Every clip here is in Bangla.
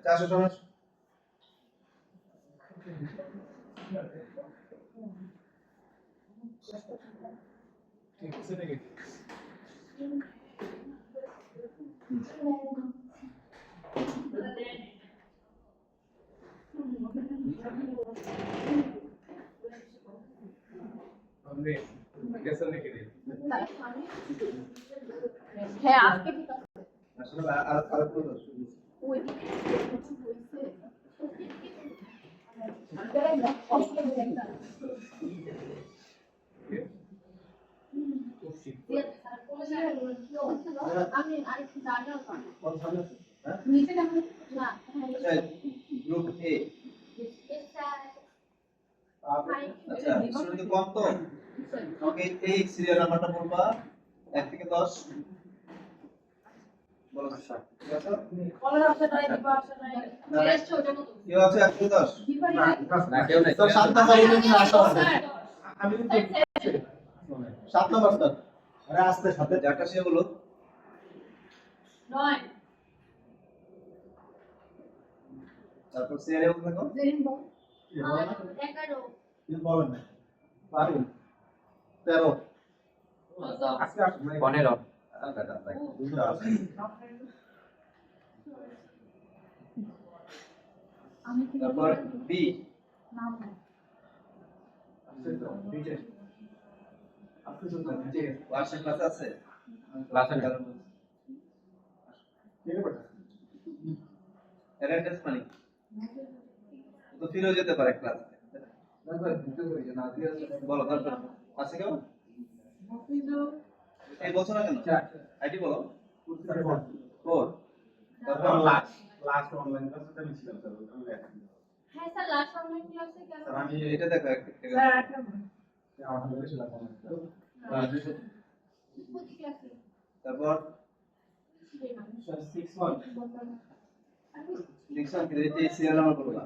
400 সমান ঠিক আছে নাকি हमने कैसा नहीं किया है आपके भी আসলে আর কোন ওই আমি আরেকটু জানাও কোন সামনে হ্যাঁ নিচে দেখো না গ্রুপ এ আচ্ছা শুরুতে কম তো ওকে এই সিরিয়াল নাম্বারটা বলবা 1 থেকে 10 বলো আচ্ছা ঠিক আছে কলার অপশন নাই দিব অপশন নাই টেস্ট ছোট মত কি আছে 1 থেকে 10 না কেউ নাই তো 7 নাম্বার ইউনিট আসা হবে আমি 7 নাম্বার স্যার আরে আস্তে সাথে যাটা সে বলো 9 তারপর সিরিয়াল দেখো জেরিন বল 11 11 কি বলেন না 12 13 আজকে 15 আমি কি তারপর বি নাম ক্লাসে ক্লাস আছে ক্লাসে অ্যাটেন্ডেন্স মানে তো ফিরে যেতে পারে ক্লাস বলো তারপর আছে কেউ এই বছর না কেন আইডি বলো 4 তারপর লাস্ট অনলাইন ক্লাসে আমি ছিলাম স্যার আমি দেখেন হ্যাঁ স্যার লাস্ট অনলাইন ক্লাসে কেন স্যার আমি এটা দেখো একটা স্যার 8 নম্বর আমার হাতে ছিল কোন ক্লাসে তারপর স্যার 61 দেখছেন কি এই সিরিয়াল নাম্বার বলবা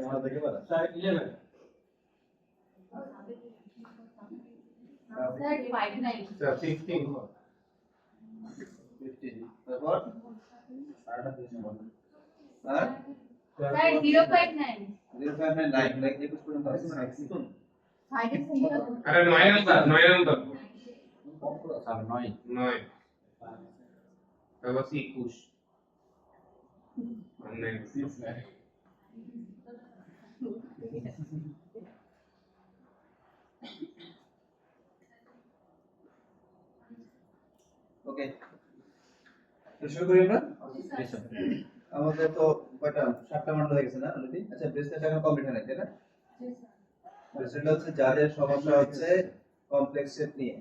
আমরা দেখে পারা স্যার 11 স্যার 59 স্যার 15 15 তারপর আরেকটা দিন বল আর স্যার 059 0599 লাইক 21 পর্যন্ত আছে শুনুন সাইডে সিরিয়াল अरे 9 नंबर স্যার 9 9 तब बस 21 हमने 6 है ওকে তো শুরু করি আমরা আমাদের তো কয়টা 7টা মডেল হয়ে গেছে না অলরেডি আচ্ছা ব্রেসলেট এখন কমপ্লিট হয়ে গেছে না ব্রেসলেট হচ্ছে যাদের সমস্যা হচ্ছে কমপ্লেক্স শেপ নিয়ে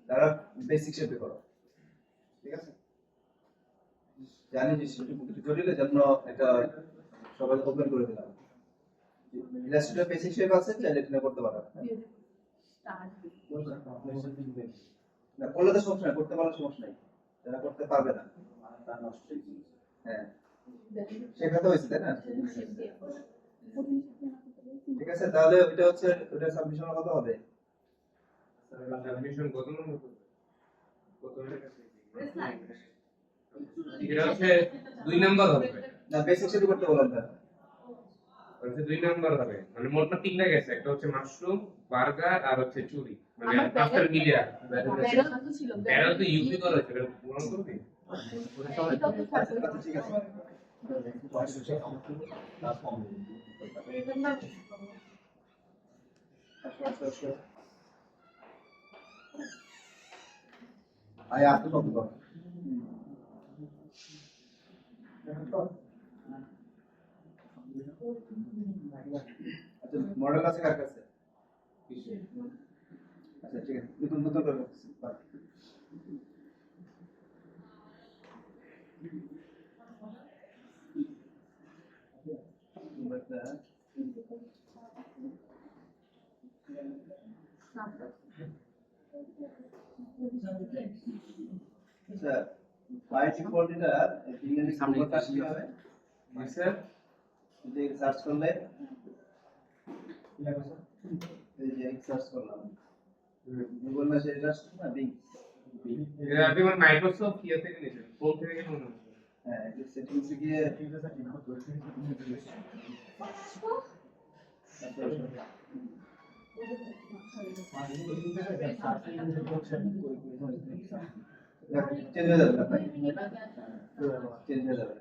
তারা বেসিক শেপে করো ঠিক আছে জানি যে একটু জটিল জন্য এটা সবাই ওপেন করে দিলাম ইলাস্ট্রেটর বেসিক শেপ আছে চাইলে এটা করতে পারো না করলে তো সমস্যা নাই করতে পারলে সমস্যা নাই যারা করতে পারবে না হ্যাঁ শেখাতে হয়েছে তাই না ঠিক আছে তাহলে ওটা হচ্ছে ওটা সাবমিশন কত হবে सबमिशन কত নম্বর কত এটা হচ্ছে 2 নাম্বার হবে না বেসিক শেপ করতে বললাম তার হচ্ছে 2 নাম্বার হবে মানে মোটটা তিনটা গেছে একটা হচ্ছে মাশরুম বার্গার আর হচ্ছে চুরি মানে আমার আফটার মিডিয়া বেরো তো ছিল এটা তো ইউপি করা হয়েছে এটা পূরণ করবি আচ্ছা ঠিক আছে আয় আপনি কত কর আচ্ছা মডেল আছে কার কাছে আচ্ছা ঠিক আছে নতুন নতুন করে আচ্ছা বাই ডিফল্ট এটা ইংরেজি সামনে কথা কি হবে স্যার যে সার্চ করলে এই যে সার্চ করলাম গুগল না সেটা না বিং এটা আপনি মানে মাইক্রোসফট কি থেকে নিয়েছেন কোন থেকে মনে হচ্ছে হ্যাঁ সেটিংসে গিয়ে চেঞ্জ হয়ে যাবে আপনার চেঞ্জ হয়ে যাবে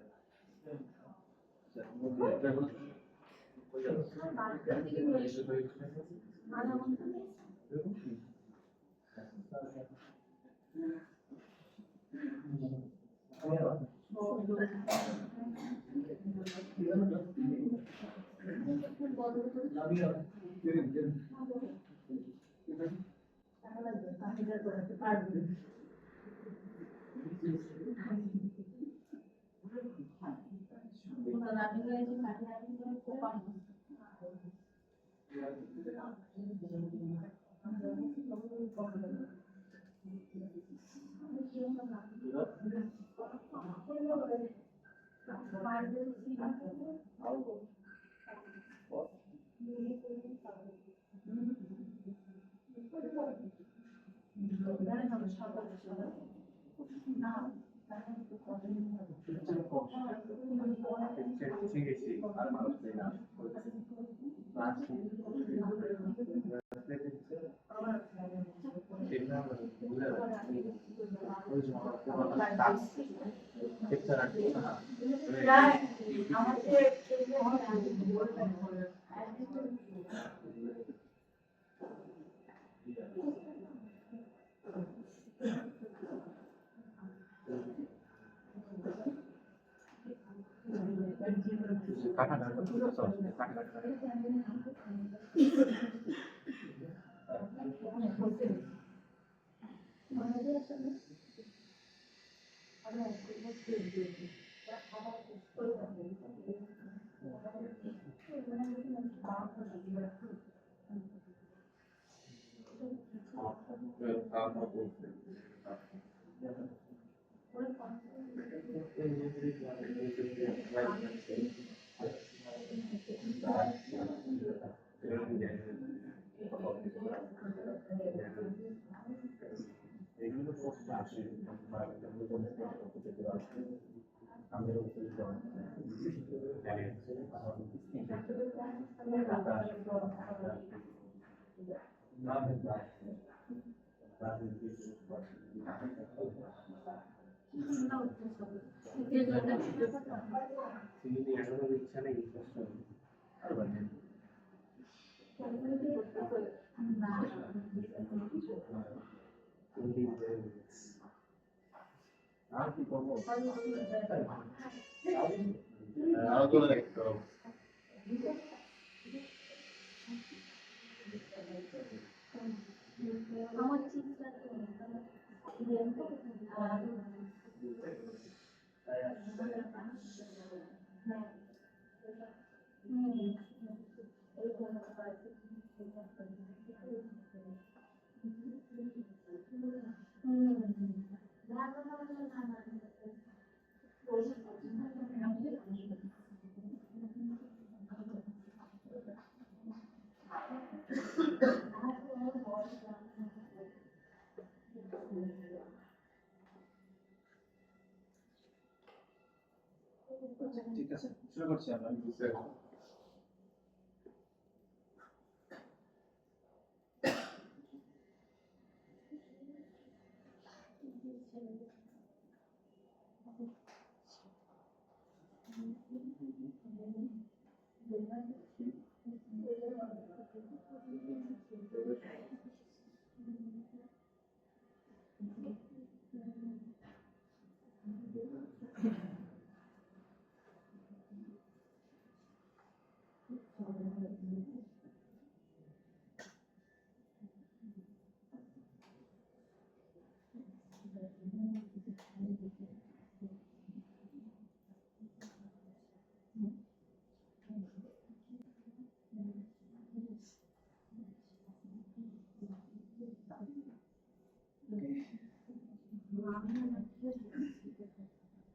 ঠিক আছে শুরু করছি আমরা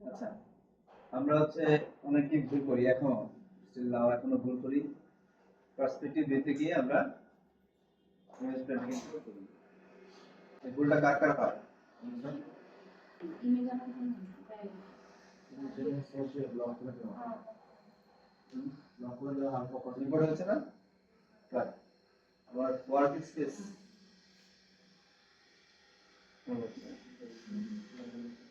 আচ্ছা আমরা হচ্ছে অনেকেই ভুল করি এখনো এখনো ভুল করি পার্সপেক্টিভ দিতে গিয়ে আমরা ইমেজ প্ল্যানিং করি এই ভুলটা কার কার হয় ব্লক করে দেওয়া ব্লক করে দেওয়া হালকা করে ইম্পোর্ট হচ্ছে না রাইট আবার ওয়ার্ক স্পেস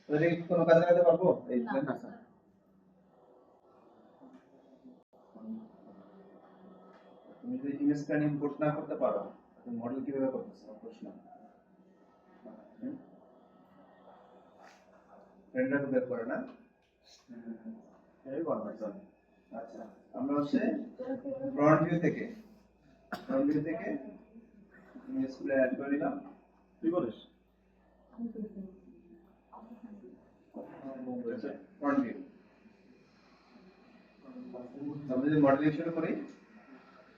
তাহলে কোনো কাজে লাগাতে পারবো এই না। প্ল্যান তুমি যদি ইমেজ প্ল্যান ইম্পোর্ট না করতে পারো তুমি মডেল কিভাবে করতেছো প্রশ্ন রেন্ডার বের করে না এই করবে স্যার আচ্ছা আমরা হচ্ছে ফ্রন্ট ভিউ থেকে ইমেজ প্ল্যান অ্যাড করে নিলাম কি করিস ফ্রন্ট ভিউ আমরা যদি মডেলিং শুরু করি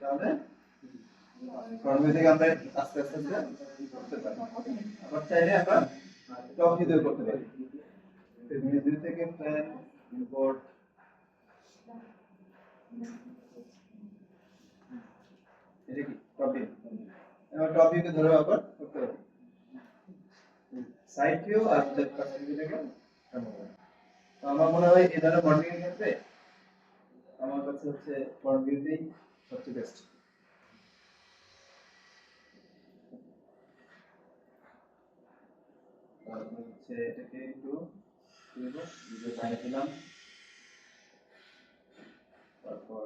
তাহলে ফ্রন্ট ভিউ থেকে আমরা আস্তে আস্তে করতে পারি আবার চাইলে আমরা টপ ভিউ করতে পারি ইমেজ ভিউ থেকে প্ল্যান ইম্পোর্ট এটা কি টপ ভিউ এবার টপ ভিউকে ধরে আবার করতে পারি সাইড ভিউ আর পার্সপেক্টিভ থেকে তো আমার মনে হয় এই ধরনের মডেলিং এর ক্ষেত্রে আমার কাছে হচ্ছে ফ্রন্ট ভিউতেই সবচেয়ে বেস্ট তারপর হচ্ছে এটাকে একটু ভিডিও বাইরে দিলাম তারপর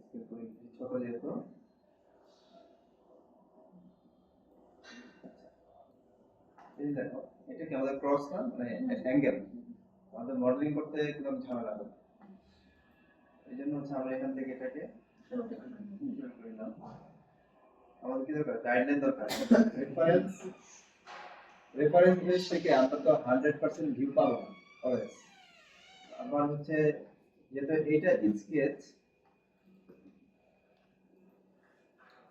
স্কেল করে ছোট যেহেতু এই দেখো এটা কি আমাদের ক্রস না মানে অ্যাঙ্গেল আমাদের মডেলিং করতে একদম ঝামেলা হবে এই জন্য হচ্ছে আমরা এখান থেকে এটাকে শুরু করে নিলাম আমাদের কি দরকার গাইডলাইন দরকার রেফারেন্স বেস থেকে আমরা তো 100% ভিউ পাবো না অলওয়েজ আবার হচ্ছে যেহেতু এটা স্কেচ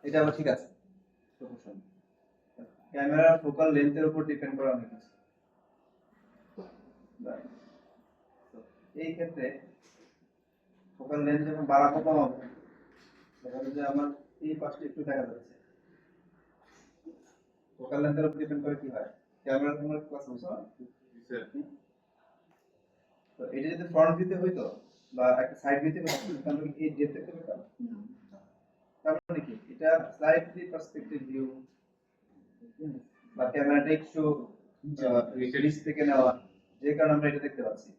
এটা আবার ঠিক আছে প্রপোর্শন ক্যামেরার ফোকাল লেন্থের উপর ডিপেন্ড করে অনেক কিছু এই ক্ষেত্রে ফোকাল লেন্থ যখন বাড়াবো কমাবো দেখা যাবে যে আমার এই পাশটা একটু দেখা যাচ্ছে ফোকাল লেন্থের উপর ডিপেন্ড করে কি হয় ক্যামেরা তোমার ক্লাস বুঝছো তো এটা যদি ফ্রন্ট ভিউতে হইতো বা একটা সাইড ভিউতে হইতো তাহলে কি এই ডেপথ দেখতে পেতাম তার মানে কি এটা স্লাইডলি পার্সপেক্টিভ ভিউ বা ক্যামেরাটা একটু নিচ থেকে নেওয়া যে কারণে আমরা এটা দেখতে পাচ্ছি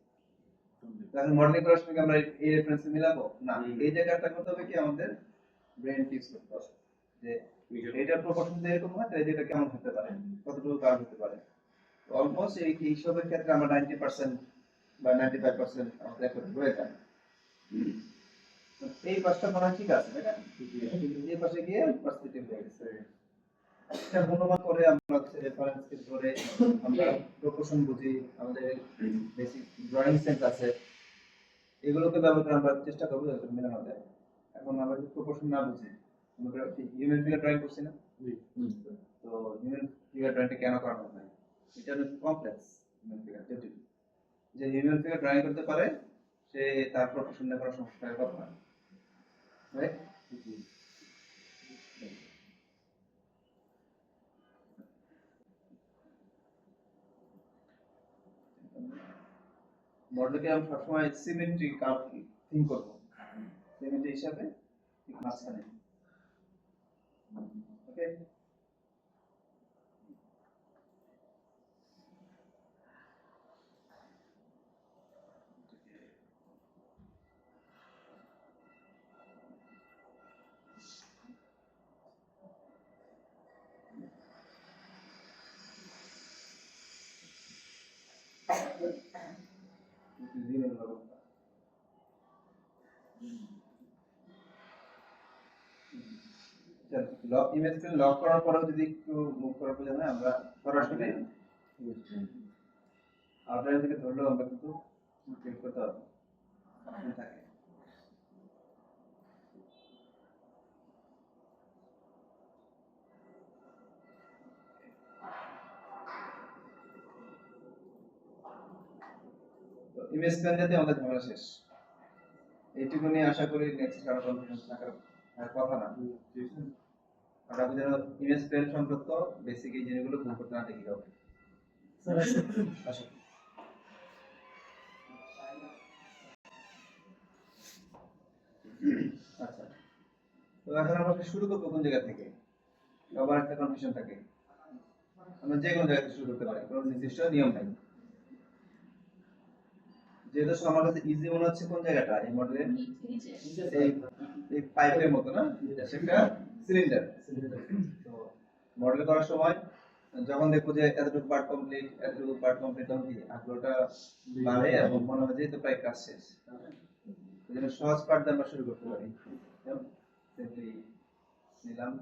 তাহলে মডেলিং করার সময় আমরা এই রেফারেন্স মিলাবো না এই জায়গাটা করতে হবে কি আমাদের ব্রেন ফিক্স করতে হবে যে এটার প্রপোর্শন এরকম হয় তাহলে এটা কেমন হতে পারে কতটুকু কার্ভ হতে পারে অলমোস্ট এই সবের ক্ষেত্রে আমরা 90% বা 95% আমাদের এখন হয়ে যায় এই পাশটা মনে হয় ঠিক আছে তাই না এই পাশে গিয়ে পার্সপেক্টিভ হয়ে গেছে এটা অনুমান করে আমরা হচ্ছে রেফারেন্সকে ধরে আমরা প্রপোর্শন বুঝি আমাদের বেসিক ড্রয়িং সেন্স আছে এগুলোকে ব্যবহার করে আমরা চেষ্টা করবো যাতে মেলানো যায় এখন আমরা যদি প্রপোর্শন না বুঝি আমরা হিউম্যান ফিগার ড্রয়িং করছি না তো হিউম্যান ফিগার ড্রয়িংটা কেন করানো হয় এটা অনেক কমপ্লেক্স হিউম্যান ফিগার জটিল যে হিউম্যান ফিগার ড্রয়িং করতে পারে সে তার প্রফেশন নিয়ে কোনো সমস্যা হবে না রাইট মডেলকে আমরা সবসময় সিমেট্রি কার্ভ থিঙ্ক করব সিমেট্রি হিসাবে ঠিক মাঝখানে ওকে লক ইমেজকে লক করার পরেও যদি একটু মুভ করার প্রয়োজন হয় আমরা সরাসরি আউটলাইন থেকে ধরলেও আমরা কিন্তু ক্লিক করতে পারবো অপশন থাকে তো ইমেজ প্ল্যান যাতে আমাদের ঝামেলা শেষ এইটুকু নিয়ে আশা করি নেক্সট কারো কনফিডেন্স থাকার কথা না আমরা যেন ইমেজ প্ল্যান সংক্রান্ত বেসিক এই জিনিসগুলো ভুল করতে না দেখি কাউকে স্যার আসুন তো এখন আমরা শুরু করবো কোন জায়গা থেকে? আবার একটা কনফিউশন থাকে। আমরা যে কোনো জায়গা থেকে শুরু করতে পারি, কোনো নির্দিষ্ট নিয়ম নাই। যেহেতু আমার কাছে ইজি মনে হচ্ছে কোন জায়গাটা এই মডেলের, এই এই পাইপের মতো না, সেটা সিলিন্ডার। তো মডেল করার সময় যখন দেখবো যে এতটুকু পার্ট কমপ্লিট তখন কি আগ্রহটা বাড়ে এবং মনে হয় যে তো প্রায় কাজ শেষ। এই জন্য সহজ পার্ট দিয়ে আমরা শুরু করতে পারি। সিম্পলি নিলাম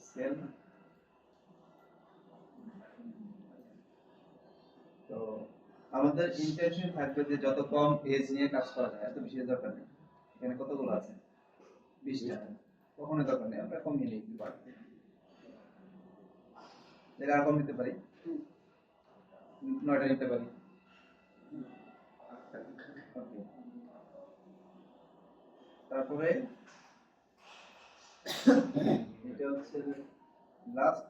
স্কেল। তো আমাদের ইন্টেনশন থাকবে যে যত কম এজ নিয়ে কাজ করা যায়, এত বেশি দরকার নেই। এখানে কতগুলো আছে? 20টা। কখনো দরকার নেই, আমরা কমিয়ে নিতে পারি। যেটা আর কম নিতে পারি, 9টা নিতে পারি। Okay. তারপরে এটা হচ্ছে লাস্ট,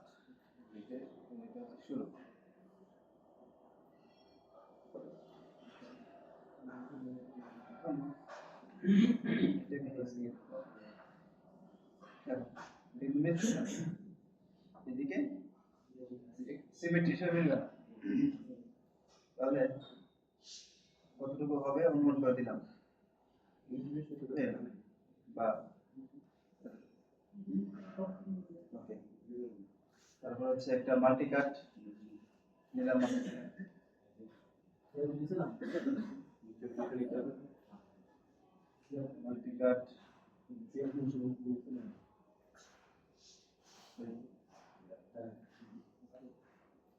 এটা হচ্ছে শুরু। এদিকে সিমেট্রি হিসাবে মিলবে না, তাহলে কতটুকু হবে অনুমান করে দিলাম বা ওকে। তারপর হচ্ছে একটা মাল্টি কাট নিলাম, মাল্টি কাট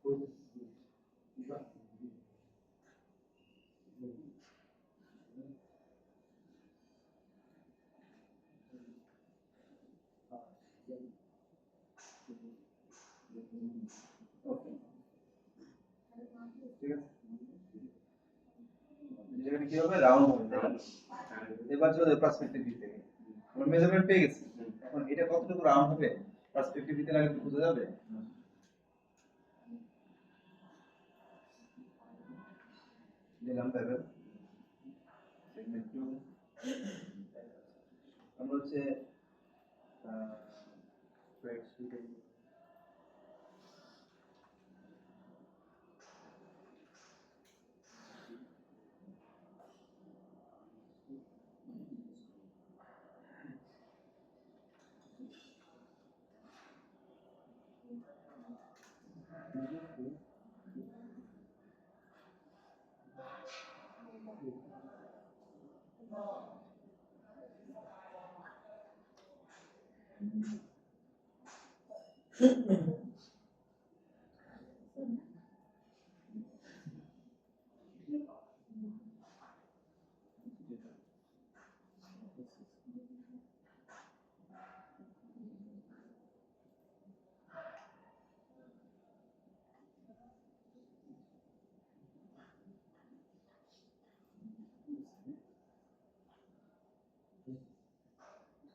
ওকে, ঠিক আছে। যেখানে কি হবে রাউন্ড হবে, তাই না? এবার চলে যাবে পার্সপেক্টিভ ভিউ থেকে। আমরা মেজারমেন্ট পেয়ে গেছি, এখন এটা কতটুকু রাউন্ড হবে পার্সপেক্টিভ ভিউ থেকে আগে বোঝা যাবে। দিলাম লেভেল সেগমেন্ট 2। আমরা হচ্ছে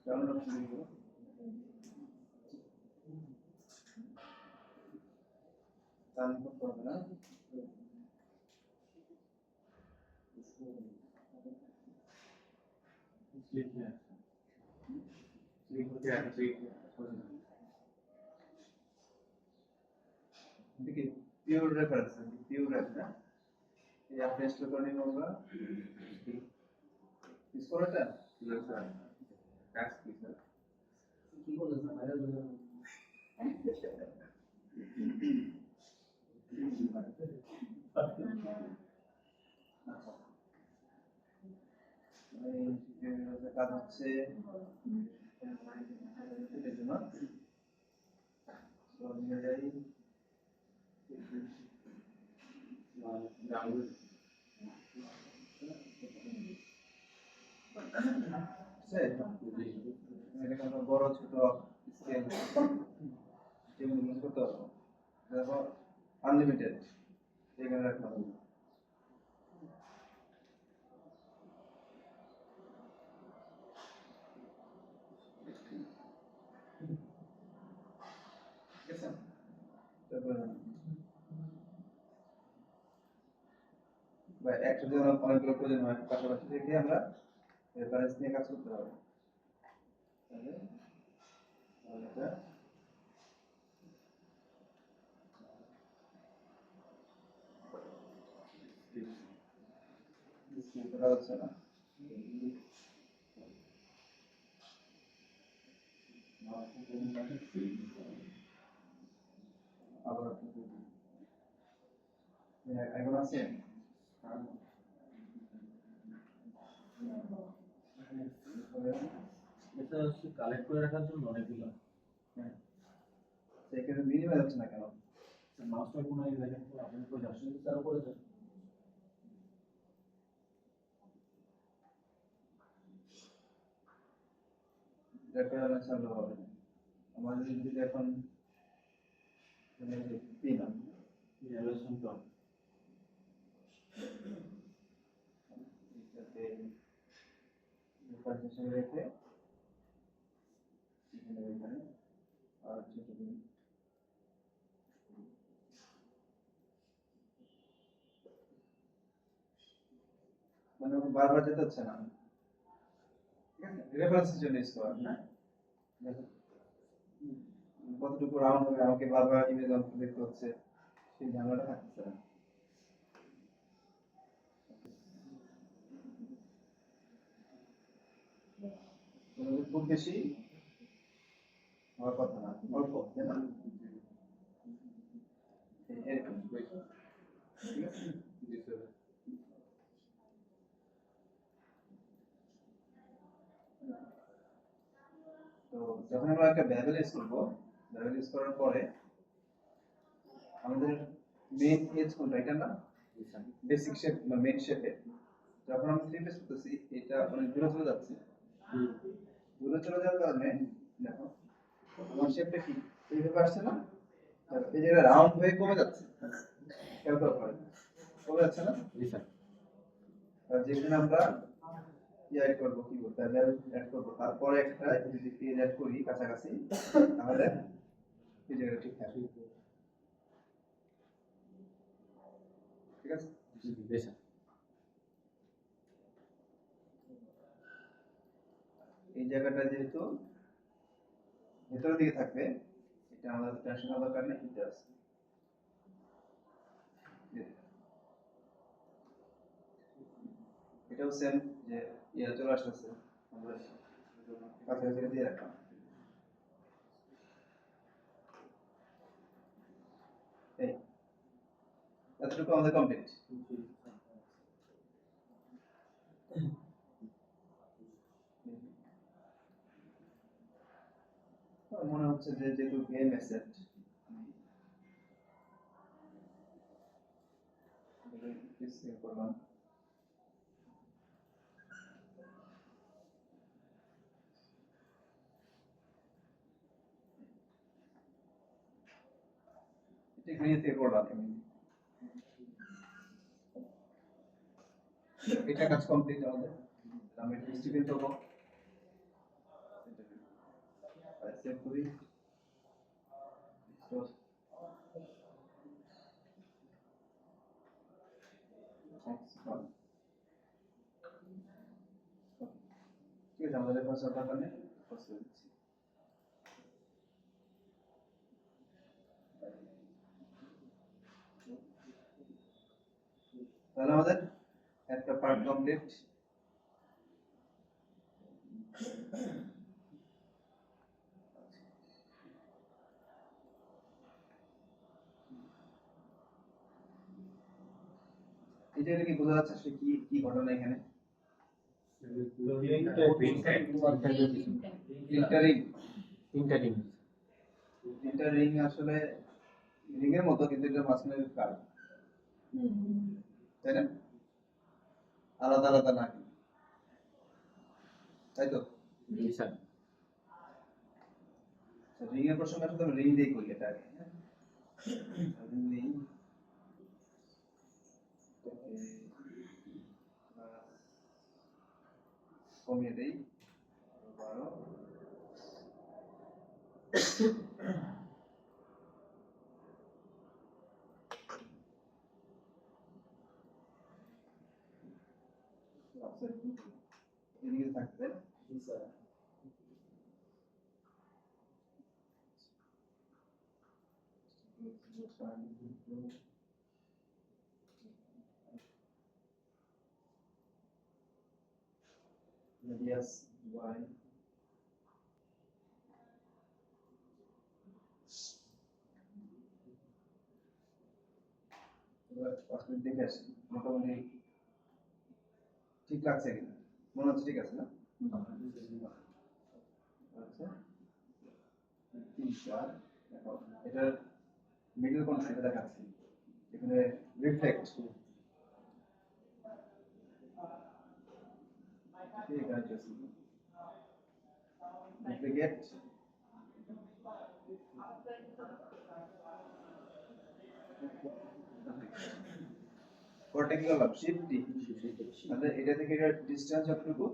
রাউন্ড অফ ভিউ। টান করতে হবে না, দেখি পিওর রেফারেন্স, পিওর রেফারেন্স এই আপনি স্টোর করে নিব আমরা স্কোরটা কাজ কি স্যার? কাজ হচ্ছে এটার জন্য তো নিয়ে যাই এটাকে আমরা বড় ছোট স্কেল যেগুলো ইউজ করতে পারবো, দেখো আনলিমিটেড এখানে রাখলাম। ঠিক আছে, তারপর বা একসাথে অনেকগুলো প্রয়োজন হয়, পাশাপাশি রেখে আমরা রেফারেন্স নিয়ে কাজ করতে হবে। তাহলে এটা করা হচ্ছে না। আবার এখন আছে এটা হচ্ছে কালেক্ট করে রাখার জন্য অনেকগুলো সেখানে মিনিমাম যাচ্ছে না কেন? মাস্টার কোন আগে দেখেন তো আপনি তো আসলে তার উপরে যান রেফারেন্স চালু হবে আমাদের যদি এখন মানে পিন ইভালুয়েশন তো এটাতে রেফারেন্স রেখে এখানে আর ছোট দিন মানে বারবার যেতে হচ্ছে না, ঠিক আছে? রেফারেন্সের জন্য ইউজ করা না, দেখো কতটুকু রাউন্ড হবে আমাকে বারবার ইমেজ অন দেখতে হচ্ছে, সেই ঝামেলাটা থাকতেছে না। খুব বেশি হওয়ার কথা না, অল্প, তাই না? এরকম, ঠিক আছে? জি স্যার। তো যখন আমরা একটা ভ্যারিয়েবল ইউজ করব, ভ্যারিয়েবল ইউজ করার পরে আমাদের মেইন এজ কোনটা, এটা না? বেসিক শেপ বা মেইন শেপে যখন আমরা থ্রি পেজ করতেছি এটা অনেক দূরে চলে যাচ্ছে, দূরে চলে যাওয়ার কারণে দেখো আমার শেপটা কি এইভাবে আসছে না, এই যে রাউন্ড হয়ে কমে যাচ্ছে, খেয়াল করো কমে যাচ্ছে না? জি স্যার। আর যেখানে আমরা অ্যাড করব কি বলতে অ্যাড করব, তারপরে একটা যদি পেজ অ্যাড করি কাছাকাছি তাহলে এই জায়গাটা ঠিক থাকবে, ঠিক আছে? জি স্যার। এই জায়গাটা যেহেতু ভেতরের দিকে থাকবে এটা আমাদের টেনশন হওয়ার দরকার নেই, এটা আছে এটাও সেম যে ইয়া চলে আসতেছে, আমরা কাছাকাছি দিয়ে রাখলাম। এই এতটুকু আমাদের কমপ্লিট। মনে হচ্ছে যে যেহেতু গেম অ্যাসেট করলাম, এটা গ্রিন থেকে করলাম, এটা কাজ কমপ্লিট আমাদের। আমি ডিস্ট্রিবিউট করব, সেভ করি, তো ঠিক আছে আমাদের রেফারেন্স দরকার নেই, পোস্ট করে দিচ্ছি। তাহলে আমাদের একটা পার্ট কমপ্লিট। এটা কি বোঝা যাচ্ছে আসলে কি কি ঘটনা এখানে? ফিল্টারিং, তিনটা রিং আসলে রিং এর মতো কিন্তু এটা মাঝখানে কার্ভ, তাই না? আলাদা আলাদা না, তাই তো? জি স্যার। রিং এর প্রসঙ্গে আসলে আমি রিং দিয়ে করি এটা আগে, রিং নেই, কমিয়ে দেই 12। এদিকে থাকবে জি স্যার radius y এবার পাঁচ মিনিট দেখে আসি মোটামুটি ঠিক লাগছে কিনা মনে হচ্ছে ঠিক আছে না আচ্ছা 3 4 এখন এটার মিডল কোন সেটা দেখাচ্ছি এখানে রিফ্লেক্ট ঠিক আছে ডুপ্লিকেট কোনটা কি করলাম শিফট ডি তাহলে এটা থেকে এটা ডিসটেন্স যতটুকু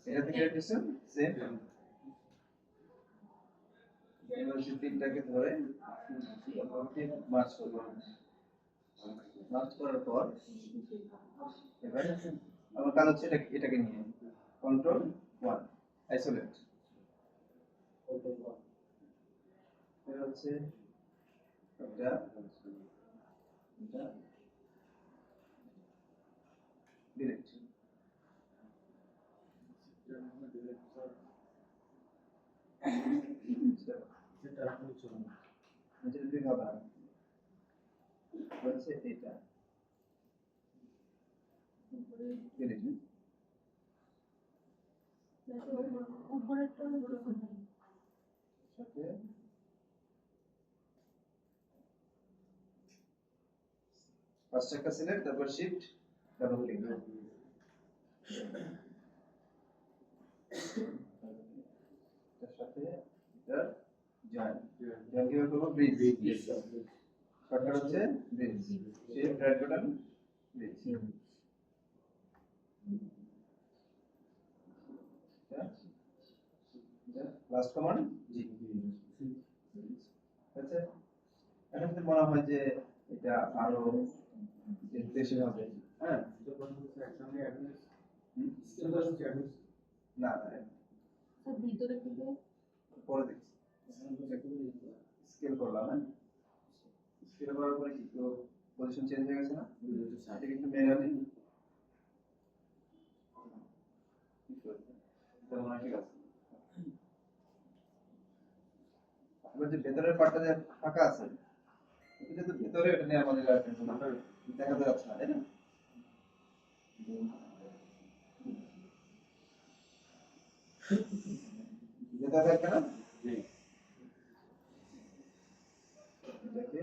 এটা থেকে এটা ডিসটেন্স সেম এবার হচ্ছে তিনটাকে ধরে মার্চ করব মার্চ করার পর এবার আমার কাজ হচ্ছে এটাকে নিয়ে কন্ট্রোল 1 আইসোলেট এর হচ্ছে এটা এটা ডিলিট সেটা আপনি চলুন এটা যদি হবে হচ্ছে এটা ডিলিট উপরেরটা সাথে ফার্স্ট একটা সিলেক্ট তারপর শিফট ডাবল ক্লিক এর সাথে এটা জয়েন জয়েন কিভাবে করব ব্রিজ শর্টকাট হচ্ছে bridge shift right button bridge last command জি আচ্ছা এখন যদি মনে হয় যে এটা আরো বেশি হবে হ্যাঁ না স্যার ভিতরে থেকে পরে দেখছি স্কেল করলাম হ্যাঁ স্কেল করার পরে কি তো পজিশন চেঞ্জ হয়ে গেছে না এটা কিন্তু ম্যানুয়ালি ঠিক আছে এবার যে ভেতরের পার্টটা যে ফাঁকা আছে এটা তো ভেতরে এটা নিয়ে আমাদের দেখাতে যাচ্ছে না তাই না ভেতরে থাকবে না এটাকে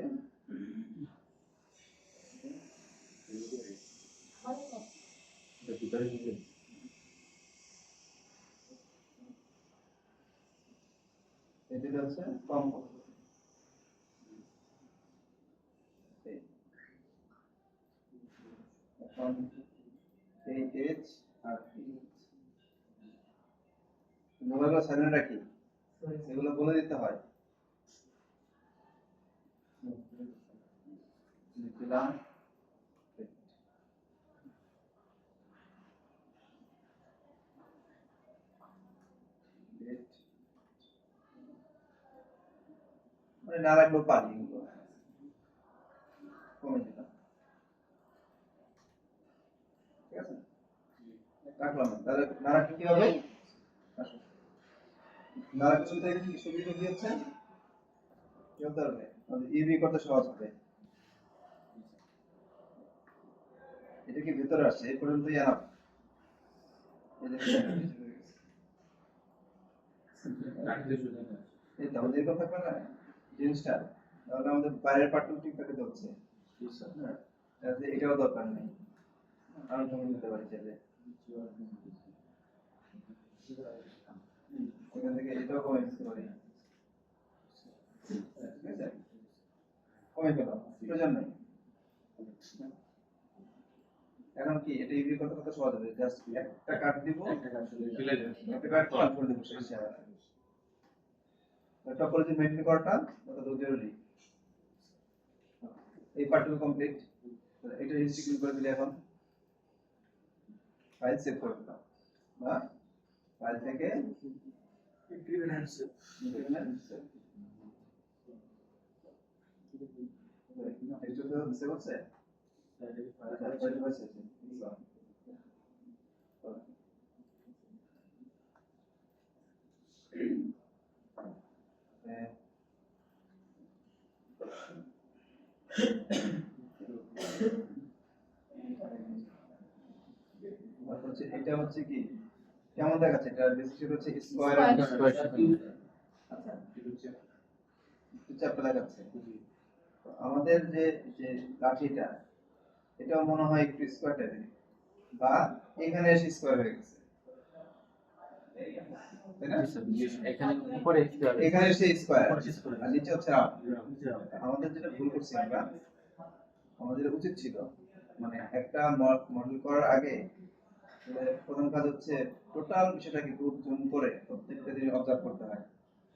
এটা হচ্ছে কম এখন এই এজ আর মোবাইলটা সাইলেন্ট রাখি এগুলো বলে দিতে হয় লিখলাম মানে না রাখলেও পারি কমে দিলাম ঠিক আছে রাখলাম না তাহলে না রাখলে কি হবে না রাখলে সুবিধা কি হচ্ছে কি হতে হবে ইভি করতে সহজ হবে এটা কি ভিতরে আসছে এই পর্যন্তই আনাপ এই তো আমাদের এরকম থাকবে না জিনিসটা তাহলে আমাদের বাইরের পার্টটা ঠিক থাকতে হচ্ছে হ্যাঁ তাহলে এটাও দরকার নেই আমি কমিয়ে দিতে পারি চাইলে এখান থেকে এটাও কমিয়ে দিতে পারি ঠিক আছে কমে গেল প্রয়োজন নেই এখন কি এটা ইউজ করতে কত সহজ হবে জাস্ট একটা কাট দিব একটা কাট কল করে দেব শেষ হবে টপোলজি মেইনটেইন করাটা কত জরুরি এই পার্টটুকু কমপ্লিট এটা হিস্ট্রি ক্লিক করে দিলে এখন ফাইল সেভ করে দিলাম বা ফাইল থেকে ইনক্রিমেন্ট increment cell। টেক্সট তো দিতে হচ্ছে আচ্ছা এটা হচ্ছে এটা হচ্ছে কি কেমন দেখাচ্ছে এটা বেসিক হচ্ছে স্কয়ার আচ্ছা চাপটা দেখাচ্ছে তো আমাদের যে যে লাঠিটা এটাও মনে হয় একটু স্কয়ার টাইপের বা এখানে এসে স্কয়ার হয়ে গেছে তাই না এখানে উপরে এখানে এসে স্কয়ার আর নিচে হচ্ছে রাউন্ড আমাদের যেটা ভুল করছি আমরা আমাদের উচিত ছিল মানে একটা মডেল করার আগে প্রথম কাজ হচ্ছে টোটাল বিষয়টাকে খুব জুম করে প্রত্যেকটা জিনিস অবজার্ভ করতে হয়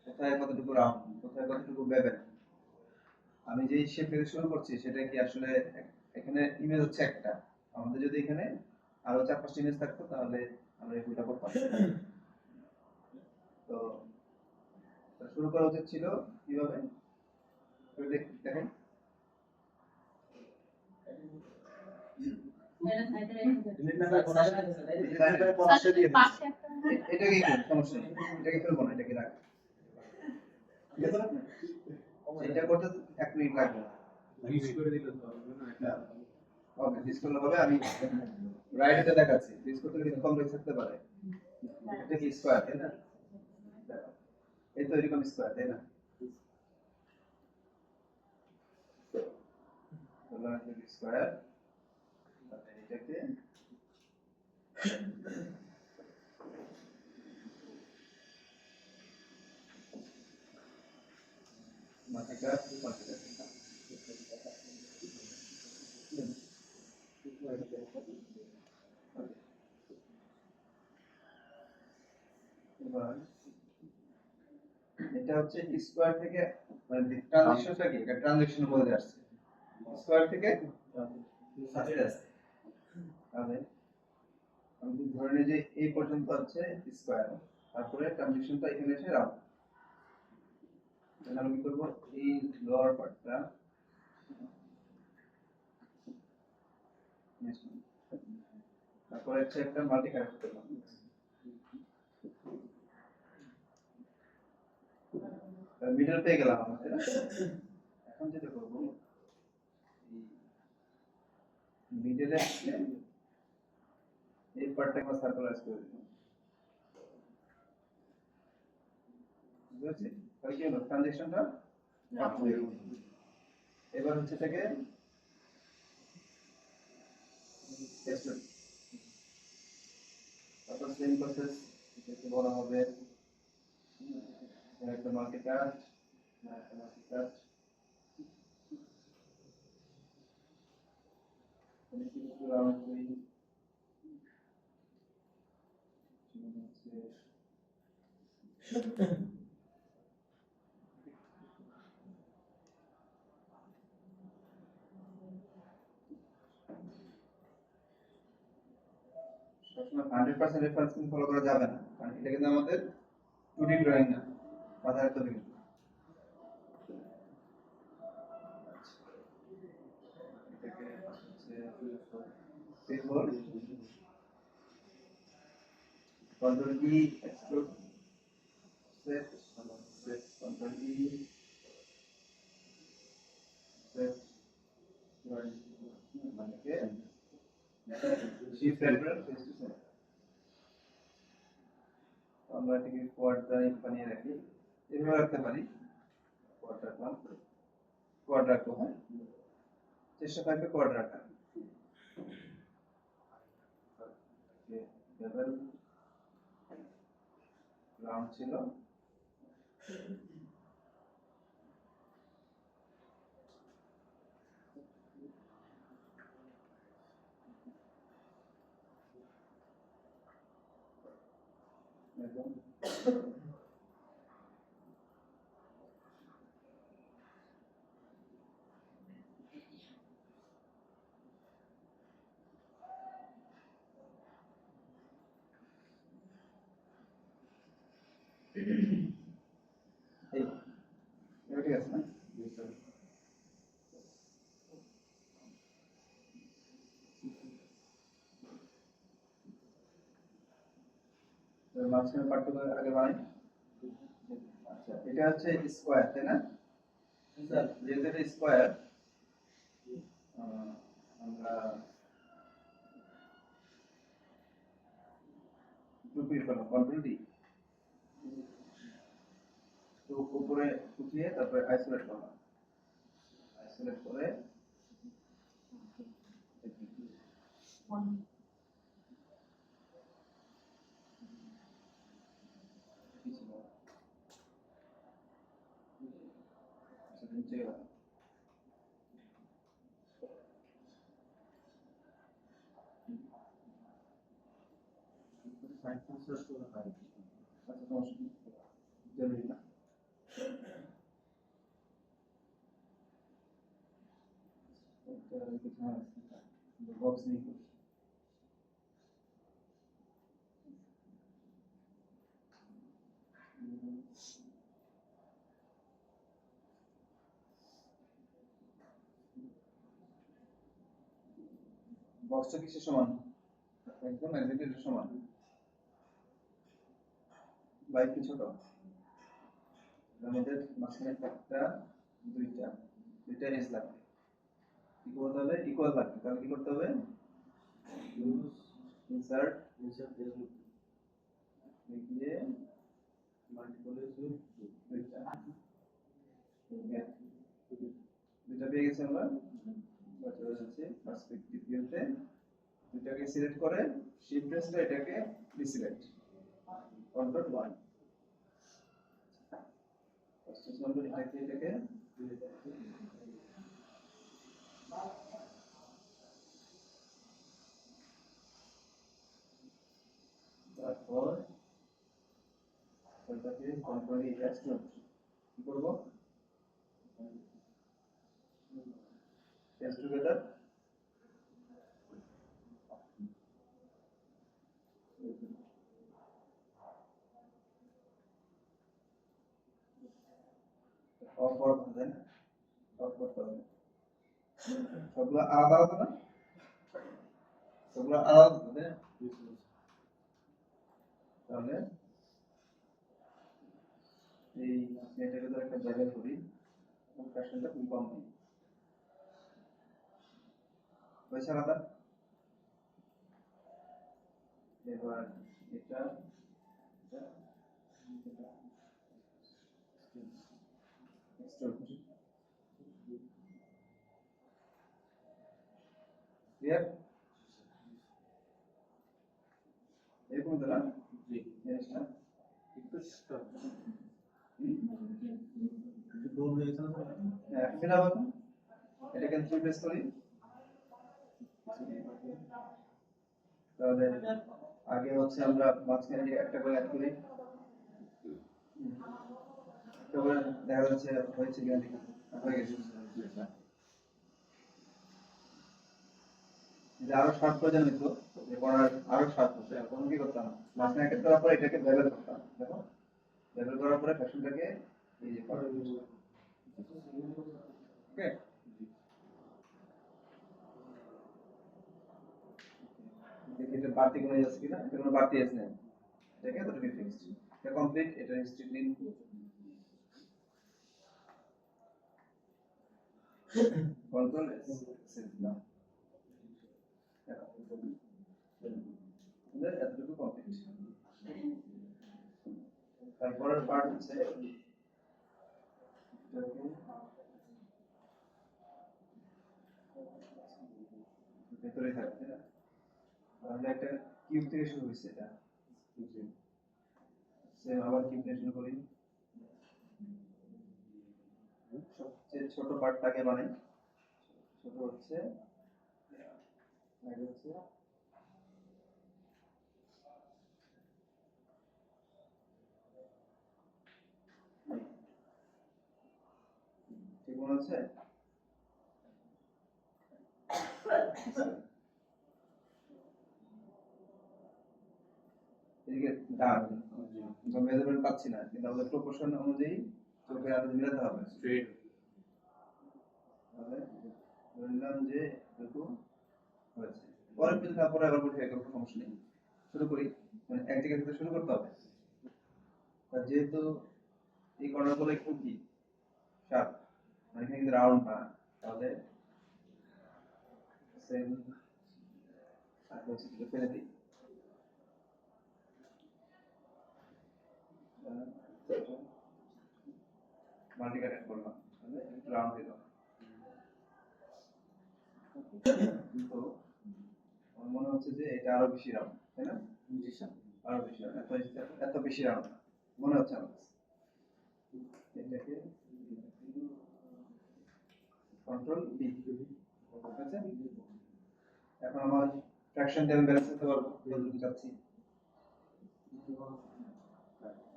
কোথায় কতটুকু রাউন্ড কোথায় কতটুকু বেবেল আমি যেই শেপ থেকে শুরু করছি সেটা কি আসলে এখানে ইমেজ হচ্ছে একটা আমাদের যদি এখানে আরো 4-5 ইমেজ থাকতো তাহলে আমরা এই ভুলটা করতাম তো শুরু করা উচিত ছিল কিভাবে দেখেন এটাকে কি সমস্যা নেই এটাকে ফেলবো না এটাকে রাখ ঠিক আছে এটা করতে 1 মিনিট লাগবে ইউজ করে দিলে তো না ওকে ডিসপ্লে হবে আমি রাইটে দেখাচ্ছি ডিসপ্লে থেকে কমপ্লেক্স থাকতে পারে এটা কি স্কয়ার তাই না এই তো এরকম স্কয়ার তাই না তাহলে এটা স্কয়ার তাহলে এটাকে মাটিকা মাটিকা এবার এটা হচ্ছে স্কয়ার থেকে মানে ট্রানজিশনটা কি এটা ট্রানজিশন বলে আসছে স্কয়ার থেকে আস্তে আস্তে তাহলে আমি ধরে নিই যে এই পর্যন্ত আছে স্কয়ার তারপরে ট্রানজিশনটা এখানে এসে রাউন্ড তাহলে আমি কি করব এই লোয়ার পার্টটা তারপরে একটা মাল্টি কানেক্ট করলাম মিডল পেয়ে গেলাম আমাদের এখন যেটা করব মিডলে এই পার্টটাকে আমরা সার্কুলারাইজ করে দিলাম বুঝেছি তাহলে কি হলো ট্রানজিশনটা এবার হচ্ছে এটাকে টেস্ট তারপর সেম প্রসেস এটাকে বলা হবে একটা মাল্টিকাস্ট একটা মাল্টিকাস্ট কিছু রাউন্ড করি সবসময় 100% রেফারেন্স কিন্তু ফলো করা যাবে না কারণ এটা কিন্তু আমাদের 2D ড্রয়িং না মাথায় রাখতে হবে কিন্তু এটাকে হচ্ছে paper control E extrude set set control E set মানে shift reference face to set আমরা এটাকে কোয়াড্রান্ট বানিয়ে রাখি এভাবে রাখতে পারি কোয়াড রাখবো হ্যাঁ চেষ্টা থাকবে কোয়াড রাখা লেভেল রাউন্ড ছিল এই এটা ঠিক আছে না? তো মাঝখানে পার্থক্য আগে বানাই। আচ্ছা এটা হচ্ছে স্কয়ার তাই না? স্যার যেহেতু এটা স্কয়ার আমরা টুপির করলাম কন্ট্রোল ডি, তো উপরে উঠিয়ে তারপরে আইসোলেট করলাম, আইসোলেট করে নিচে গেলাম। আচ্ছা সমস্যা নেই, জরুরি না। বক্স নিয়ে করি। বক্সটা কিসের সমান? একদম এক্সাক্টলি সমান। বাইক কি ছোট? আমাদের মাঝখানে একটা দুইটা দুইটা এজ লাগবে, কি করতে হবে? ইকুয়াল লাগবে, তাহলে কি করতে হবে? ইনসার্ট দিয়ে মাল্টিপল এজ দুইটা দুইটা পেয়ে গেছি আমরা। চলে যাচ্ছে পার্সপেক্টিভ ভিউতে, দুইটাকে সিলেক্ট করে শিফট প্রেসটা এটাকে ডিসিলেক্ট, কন্ট্রোল 1 ফার্স্ট কন্ট্রোল এটাকে তারপর এটাকে কন্ট্রোল এক্সট্রুড কি করব? টেস্ট টুগেদার অফ করতে হবে না, অফ করতে হবে। সবগুলো আলাদা আলাদা না, সবগুলো আলাদা হবে। তাহলে এই এটাকে তো একটা জায়গা করি, কানেকশনটা খুব কম নেই হয়েছে আলাদা। এবার এটা ক্লিয়ার? এরকম তো না জিনিসটা একটু গোল হয়ে গেছে না? হ্যাঁ ফিল আপ এটাকে রিপ্লেস করি। তাহলে আগে হচ্ছে আমরা মাঝখানে একটা করে অ্যাড করি, একটা করে দেখা যাচ্ছে হয়েছে কিনা দেখি, হয়ে গেছে। যে আরো শর্ট প্রয়োজন হতো, যে পড়ার আরো শর্ট হতো, এখন কি করতাম? মাঝখানে একটা করার পর এটাকে লেভেল করতাম, দেখো লেভেল করার পরে ফ্যাশনটাকে এই যে করা ওকে। দেখি এটা বাড়তি কোনো আছে কিনা, এটা কোনো বাড়তি আছে না, এটাকে এতটুকু ফিক্সড, এটা কমপ্লিট। এটা হিস্ট্রি নিন, কন্ট্রোল এস সেভ না, এতটুকু কমপ্লিট। তারপরের পার্ট হচ্ছে ভেতরে থাকবে না, তাহলে একটা কিউব থেকে শুরু হয়েছে এটা, সেম আবার কিউব থেকে শুরু করি। সবচেয়ে ছোট পার্টটাকে বানাই, ছোট হচ্ছে আগে হচ্ছে ঠিক মনে হচ্ছে? এদিকে ডান আমরা মেজারমেন্ট পাচ্ছি না, কিন্তু আমাদের প্রপোর্শন অনুযায়ী চোখের আদর মিলাতে হবে। স্ট্রেট তাহলে ধরে নিলাম যে এটুকু হয়েছে। পরে যদি না পরে আবার উঠে কোনো সমস্যা নেই, শুরু করি। মানে এক জায়গা থেকে শুরু করতে হবে। আর যেহেতু এই কর্নার গুলো একটু কি শার্প, মানে এখানে কিন্তু রাউন্ড না, তাহলে সেম ফেলে দিই। মাল্টিকাট অ্যাড করলাম, তাহলে একটু রাউন্ড দিলাম। কিন্তু আমার মনে হচ্ছে যে এটা আরো বেশি রাউন্ড, তাই না? আরো বেশি round, এত বেশি রাউন্ড মনে হচ্ছে আমার কাছে। এটাকে কন্ট্রোল বি, ঠিক আছে? এখন আমার ফ্র্যাকশন দিয়ে ব্যালেন্স করতে পারবো যতটুকু চাচ্ছি।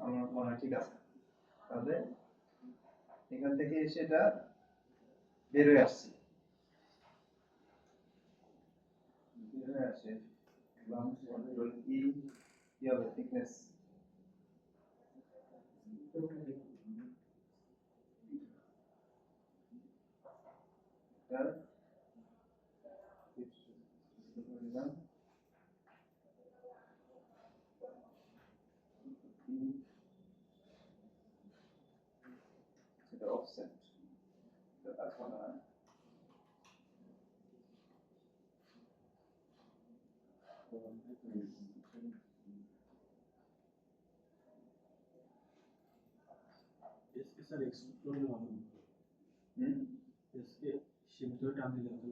আমার মনে হয় ঠিক আছে। তাহলে এখান থেকে এসে এটা বের হয়ে আসছে, বের হয়ে আসে কন্ট্রোল ই, কি হবে থিকনেস, সেটা অফসেট, এখন इसके सर एक्सप्लोर में हम হুম इसके शिफ्ट तो टाइम दिया तो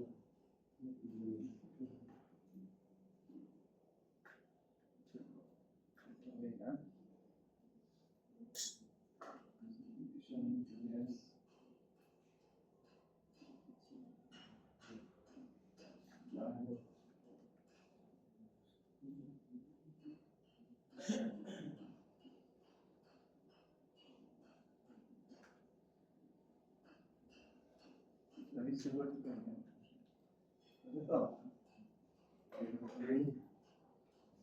আমি সিলভার দিতে হবে, বুঝলে তো?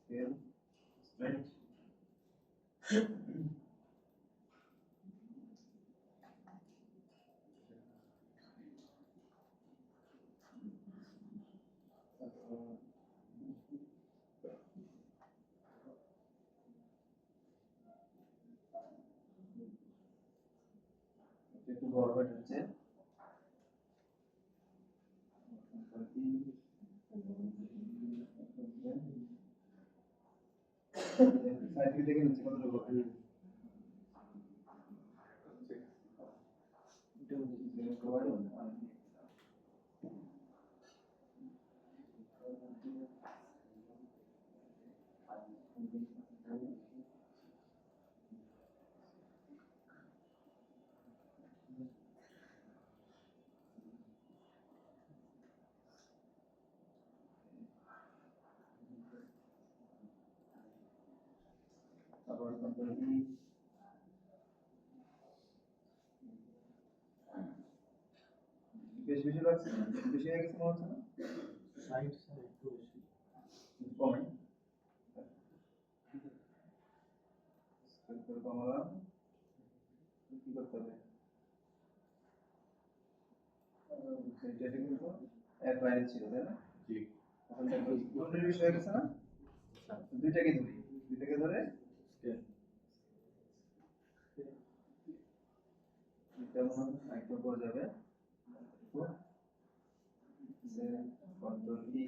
Scale, straight. একটু বড় হয়ে যাচ্ছে, সাইড থেকে দেখে নিচ্ছে কতটুকু তারপর কন্ট্রোল ই, বেশ বেশি লাগছে, বেশি হয়ে গেছে মনে হচ্ছে না? साइड से तो কমে স্কেল কমালাম, কি করতে হবে? এটা কিন্তু এক লাইনে ছিল, তাই না? জি এখন দেখো দুটোর বিষয় হয়ে গেছে না? দুইটাকে ধরি, দুইটাকে ধরে এটা মনে হয় একটু পর যাবে, কন্ট্রোল ই,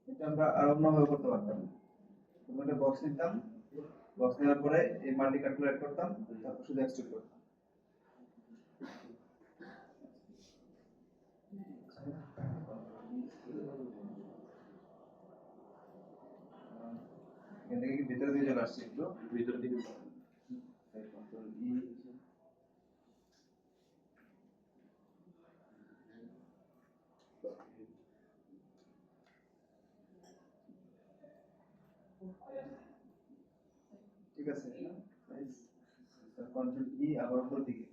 এটা আমরা আরো অন্যভাবে করতে পারতাম। তুমি একটা বক্স নিতাম, বক্স নেওয়ার পরে এই মাল্টি কাটগুলো অ্যাড করতাম, তারপর শুধু এক্সট্রুড করতাম। এখান থেকে কি ভিতরে দিয়ে চলে আসছে এগুলো, ভিতর দিকে কন্ট্রোল ই, কন্ট্রোল ই আবার উপর দিকে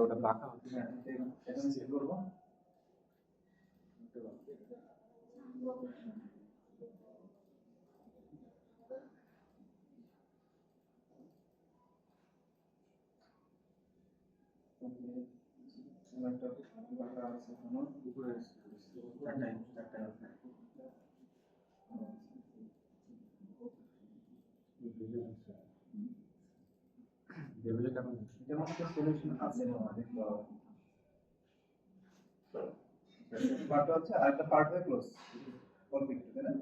ওটা বাঁকা হ্যাঁ এখন সেট করবো একটা বাঁকা আছে এখনো উপরে চারটা আছে লেভেলে কেমন যেমন একটা সলিউশন আছে আমাদের পার্ট হচ্ছে আরেকটা পার্ট হয়ে ক্লোজ অল্প একটু তাই না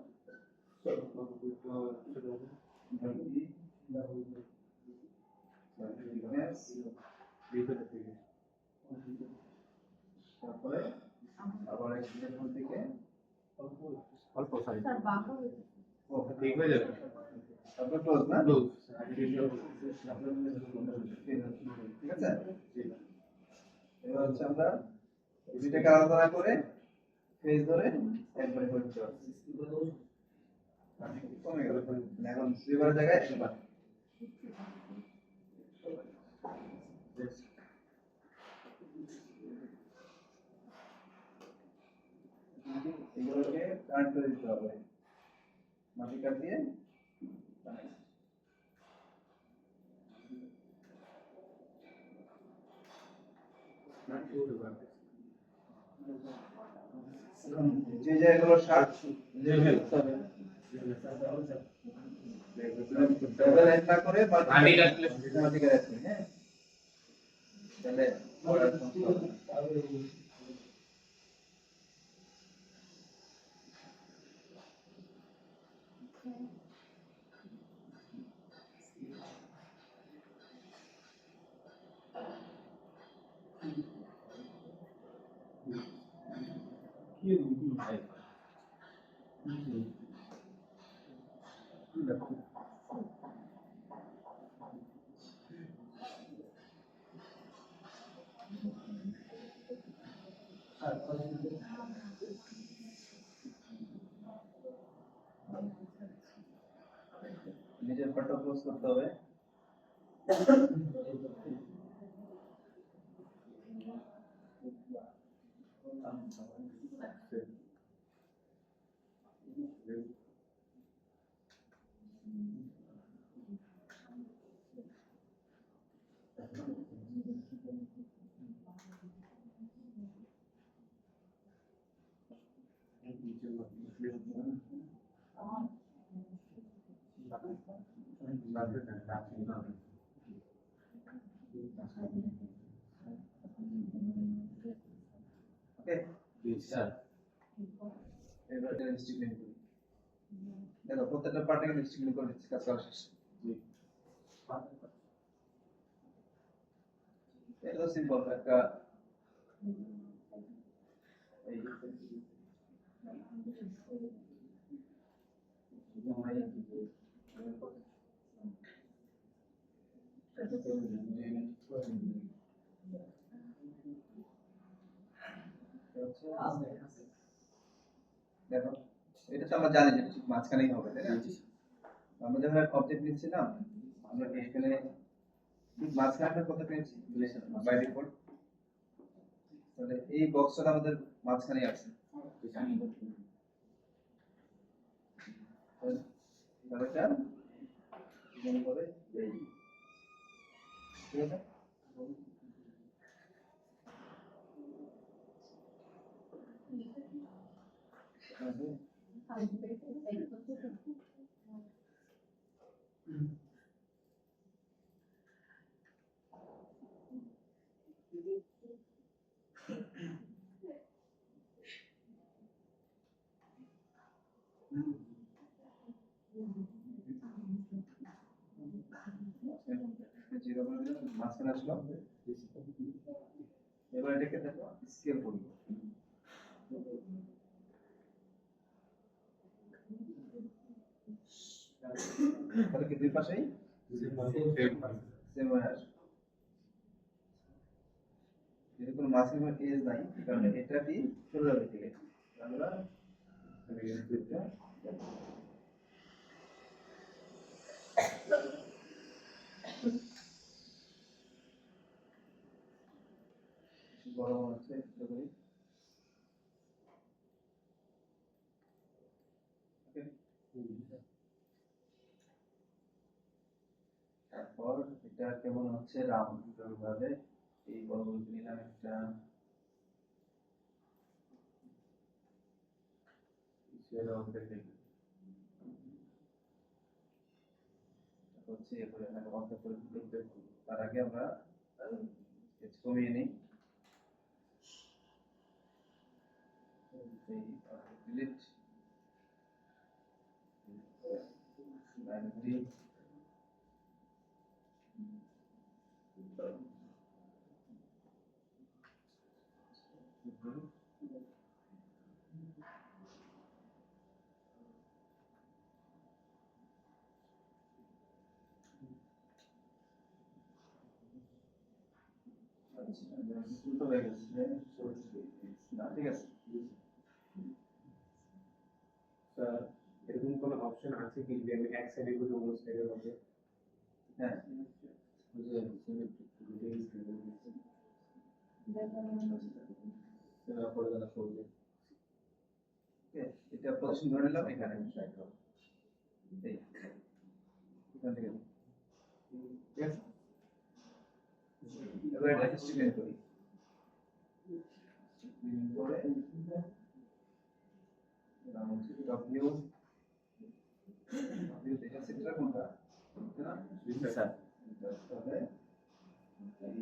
তারপরে আবার এক্সটেনশন থেকে অল্প সাইজ স্যার বাঁকা হয়েছে ও ঠিক হয়ে যাবে তারপর ক্লোজ না Close। ঠিক আছে এবার হচ্ছে আমরা দুইটাকে আলাদা করে ফেজ ধরে একবারে করে দিতে পারছি কমে গেল এখন দুইবার জায়গায় একবার এগুলোকে কারেন্ট করে দিতে হবে মাটি কাট দিয়ে যে জায়গাগুলো শার্ট লেভেল না করে মাটি কাটলে মাটি কাটলে হ্যাঁ তাহলে নিজের পাটা ক্লোজ করতে হবে ওকে স্যার এবার এটা ডিস্ট্রিবিউট করি দেখো প্রত্যেকটা পার্টকে ডিস্ট্রিবিউট করে দিচ্ছি কাজ করা শেষ এটা সিম্পল একটা এই দেখো এটা তো আমরা জানি যে ঠিক মাঝখানেই হবে তাই না আমরা যখন অবজেক্ট নিচ্ছিলাম আমরা এখানে ঠিক মাঝখানে কত পেয়েছি বাই ডিফল্ট তাহলে এই বক্সটা আমাদের মাঝখানেই আছে তাহলে এটা মনে করে এই ঠিক আছে জিরো করে দিলাম মাঝখানে আসলো এবার এটাকে দেখো স্কেল করব তাহলে কি দুই পাশেই সেম হয়ে আসবে যদি কোনো মাঝখানে এজ নাই কারণ এটা কি চলে যাবে থেকে আমরা তারপর এটা কেমন হচ্ছে রাউন্ড ভাবে এই বলগুলো নিলাম একটা সেটা আমাদের দেখি হচ্ছে এরপরে একটা অর্থ করে লিখতে তার আগে আমরা স্কেচ কমিয়ে নিই ডিলিট উল্টো হয়ে গেছে না ঠিক আছে স্যার এরকম কোনো অপশন আছে কি যে আমি এক সাইডে করে অন্য সাইডে হবে? হ্যাঁ এটা পজিশন ধরে নিলাম এখানে এই এখান থেকে ঠিক আছে এবার এটা স্ট্রিমিং করি স্ট্রিমিং করে টপ ভিউ এটা সেন্টার কোনটা না স্যার তাহলে এই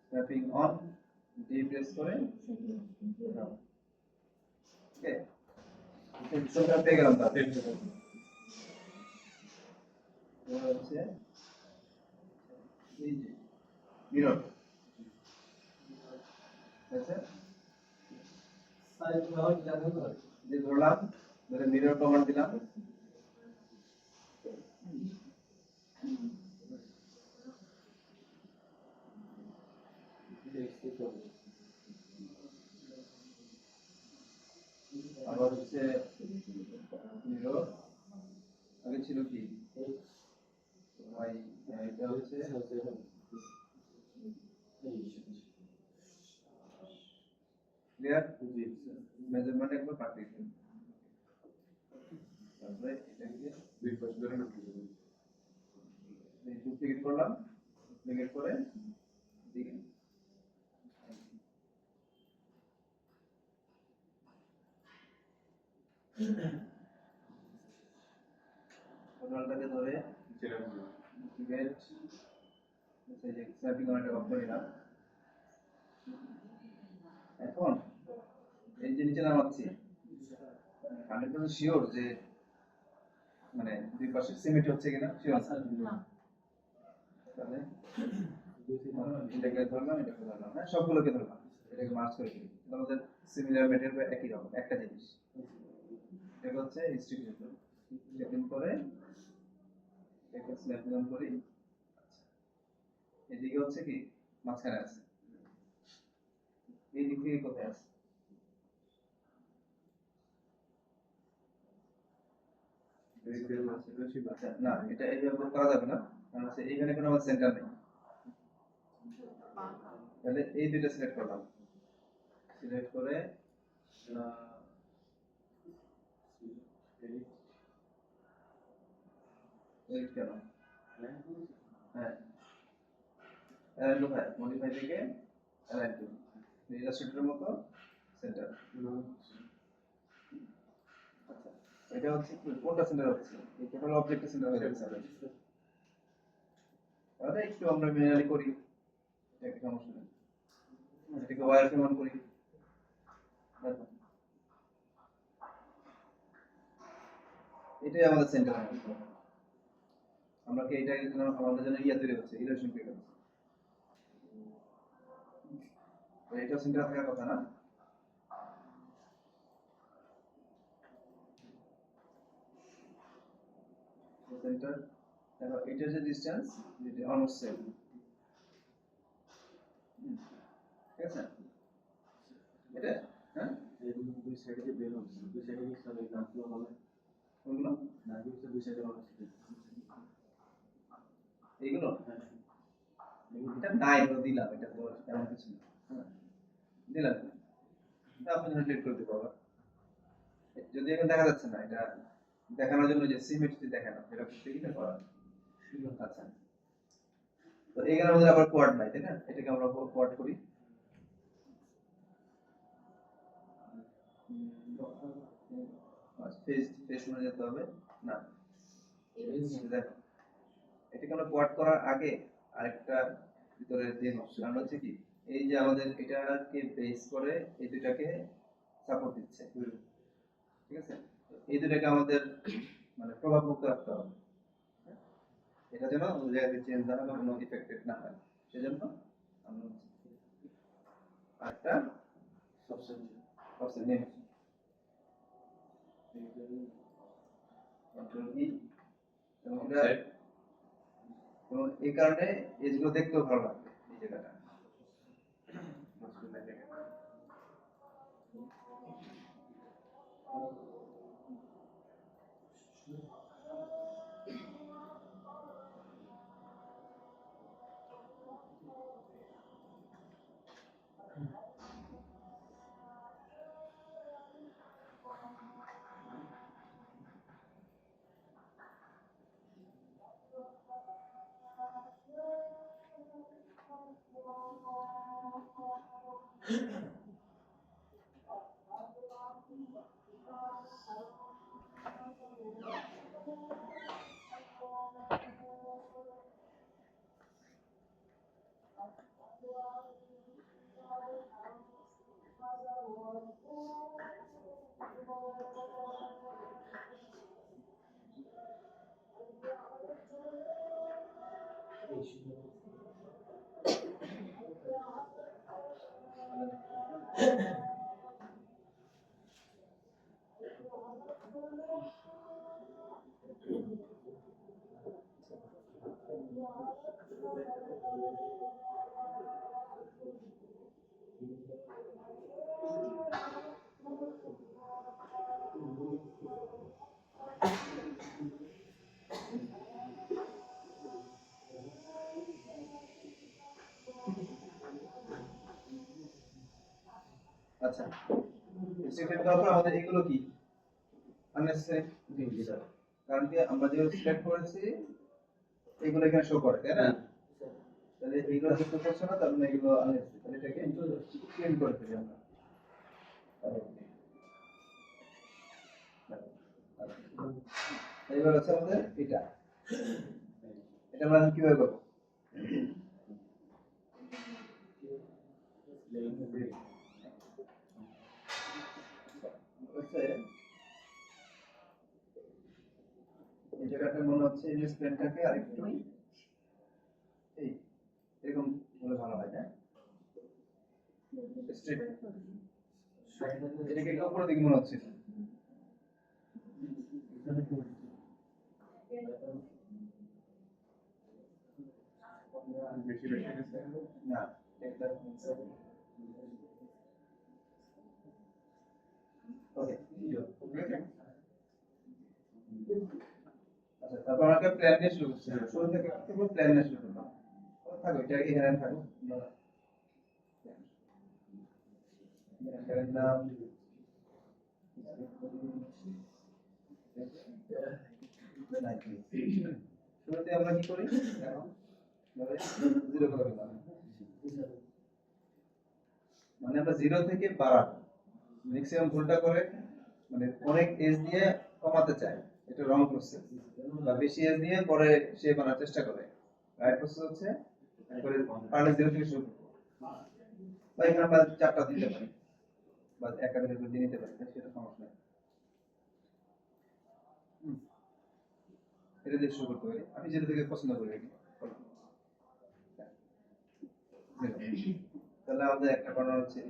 স্ন্যাপিং অন ডি প্রেস করে ওকে সেন্টার পেয়ে গেলাম তাহলে এবার হচ্ছে এই যে মিরর আচ্ছা সাইজ নাও জানো তো যে ধরলাম ধরে মিরর কমান্ড দিলাম আবার হচ্ছে মিরর আগে ছিল কি ওয়াই এটা হচ্ছে ক্লিয়ার মেজারমেন্ট একবার পাঠিয়ে দিন তারপরে এটাকে দুই পাশে ধরে না এই ডুপ্লিকেট করলাম ডুপ্লিকেট করে দিকে কন্ট্রোলটাকে ধরে যেটা ডুপ্লিকেট এই যে স্ন্যাপিং অনটা অফ করে দিলাম এখন এই যে নিচে নামাচ্ছি 100% শিওর যে মানে দুই পাশে সিমেট্রি হচ্ছে কিনা শিওর তাহলে এটাকে ধরলাম এটাকে ধরলাম হ্যাঁ সবগুলোকে ধরলাম এটাকে মার্জ করে দিই আমাদের সিমিলার ম্যাটেরিয়াল একই রকম একটা জিনিস এটা হচ্ছে ইনস্টিটিউশন সেটিং করে এটাকে স্ন্যাপ ডাউন করি এদিকে হচ্ছে কি মাঝখানে আছে এই দিক থেকে কোথায় আছে আচ্ছা না এটা এইভাবে করা যাবে না কারণ হচ্ছে এইখানে কোনো আমার সেন্টার নেই তাহলে এই দুইটা সিলেক্ট করলাম সিলেক্ট করে এডিট কেন হ্যাঁ অ্যালাইন টু ফাইল মডিফাই থেকে অ্যালাইন টু ইলাস্ট্রেটরের মতো সেন্টার আচ্ছা এটা হচ্ছে কোনটা সেন্টার হচ্ছে এই টোটাল অবজেক্টের সেন্টার হয়ে যাচ্ছে তাহলে একটু আমরা ম্যানুয়ালি করি একটা সমস্যা নেই এটাকে ওয়্যার ফ্রেম অন করি এটাই আমাদের সেন্টার আমরা কি এটা আমাদের জন্য ইয়া তৈরি হচ্ছে ইলাস্ট্রেশন তৈরি হচ্ছে এটা সেন্টার থাকার কথা না সেন্টার দেখো এটার যে ডিসটেন্স এটা অলমোস্ট সেম ঠিক আছে এটা হ্যাঁ এই দুই সাইডে যে বের হচ্ছে দুই সাইডে কি সব এই নামগুলো হবে কোনগুলো না কিন্তু দুই সাইডে হবে এইগুলো হ্যাঁ এটা নাই তো দিলাম এটা তো এমন কিছু না হ্যাঁ দিলাম এটা আপনি ডিলিট করতে পারবেন যদি এখন দেখা যাচ্ছে না এটা দেখানোর জন্য যে সিমেট্রি দেখানো এটা করতে গেলে করা আচ্ছা, তো এখানে আমাদের আবার কোয়াড নাই, তাই না? এটাকে আমরা কোয়াড করি। ফেজ শুনে যেতে হবে না, দেখো এটাকে আমরা কোয়াড করার আগে আরেকটা ভিতরে জিনিস, কারণ হচ্ছে কি এই যে আমাদের এটাকে বেস করে এই দুটাকে সাপোর্ট দিচ্ছে, ঠিক আছে? তো এই দুটাকে আমাদের মানে প্রভাব মুক্ত রাখতে হবে, এটা যেন ওই জায়গাতে চেঞ্জ না হয় বা কোনো ইফেক্টেড না হয়, সেজন্য আমরা আরেকটা অপশন নেই, কন্ট্রোল ই, এবং এটা এবং এই কারণে এগুলো দেখতেও ভালো লাগবে এই জায়গাটা। আচ্ছা, সিলেক্ট করার পর আমাদের এগুলো কি আননেসেসারি, কারণ কি আমরা যে সিলেক্ট করেছি এগুলো এখানে শো করে, তাই না? তাহলে এইগুলো যুক্ত করছে না, তার মানে এগুলো আননেসেসারি, তাহলে এটাকে ক্লিন করে ফেলি আমরা। এইবার হচ্ছে আমাদের এটা আমরা কিভাবে করবো? হচ্ছে এই জায়গাটা মনে হচ্ছে এই যে স্প্রেনটাকে আরেকটু এই এরকম হলে ভালো হয়, না স্ট্রেট, এটাকে একটু উপরের দিকে মনে হচ্ছে, বেশি বেশি গেছে। না এটা ওকে, ঠিক আছে। আচ্ছা, তারপর আমাকে প্ল্যান নিয়ে শুরু করতে হবে, শুরু থেকে পুরো প্ল্যান নিয়ে শুরু করতে হবে। থাকো এটা এখানে থাকো, এখানে নাম শুরুতে আমরা কি করি এখন জিরো করে দিলাম, মানে আমরা জিরো থেকে বাড়াবো, ম্যাক্সিমাম ভুলটা করে মানে অনেক এজ দিয়ে কমাতে চায়, এটা রং প্রসেস, বা বেশি এজ দিয়ে পরে সে বানার চেষ্টা করে। রাইট প্রসেস হচ্ছে একবারে পারলে জিরো থেকে শুরু করবো, বা এখানে আমরা চারটা দিতে পারি বা একাধিক দিয়ে নিতে পারি, সেটা সমস্যা নেই। এটা দিয়ে শুরু করতে পারি, আমি যেটা থেকে পছন্দ করি আর কি। তাহলে আমাদের একটা কর্নার হচ্ছে,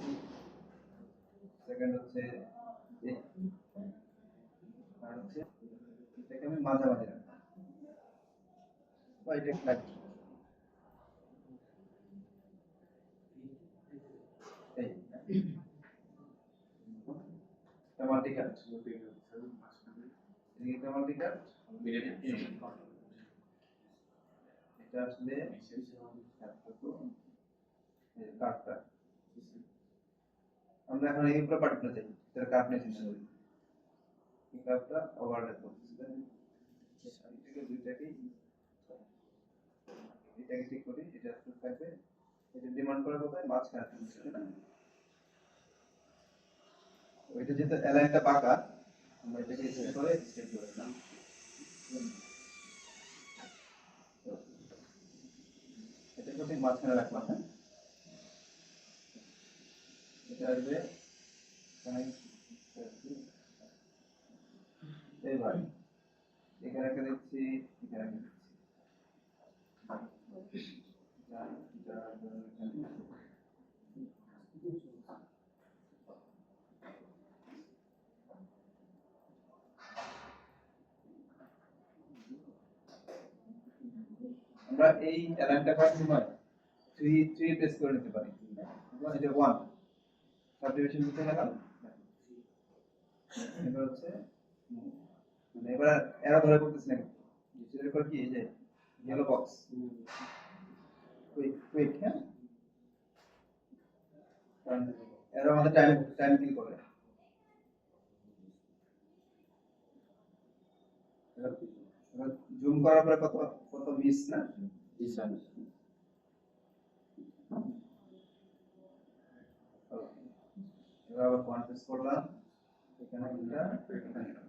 সেকেন্ড হচ্ছে এই, আর হচ্ছে এটাকে আমি মাঝামাঝি রাখবো, বা এটা ফ্ল্যাট, এই মাল্টি কাট, এটা মাল্টি কাট, এটা আসলে কাটটা আমরা এখন এই পুরো পার্টটা চাই, এটা কাট নিয়ে চিন্তা করি, এই কাটটা ওভারল্যাপ করতেছি, এটাকে দুইটাকেই এটাকে ঠিক করি, এটা স্ট্রোক থাকবে, এটা ডিমান্ড করা কোথায় মাঝখানে থাকবে, তাই না? ওইটা যেহেতু অ্যালাইনটা বাঁকা, আমরা এটাকে স্ট্রেট করে দিলাম। এটাকে ঠিক মাঝখানে রাখলাম, হ্যাঁ? এটা আসবে এইবার এখানে একটা দিচ্ছি, এখানে একটা দিচ্ছি। আমরা এই অ্যালাইনটা করার সময় 3 প্রেস করে নিতে পারি। এটা 1 সাবডিভিশন দিতে গেলাম, এবার হচ্ছে মানে এবার এরা ধরে করতেছি না, যেটা করে কি এই যে ইয়েলো বক্স কুইক কুইক, হ্যাঁ, কারণ এরা আমাদের টাইম কিল করে। এবার জুম করার পরে কত কত মিস না, এবার আবার কনফিউজ করলাম, এখানে এটা এখানে এটা।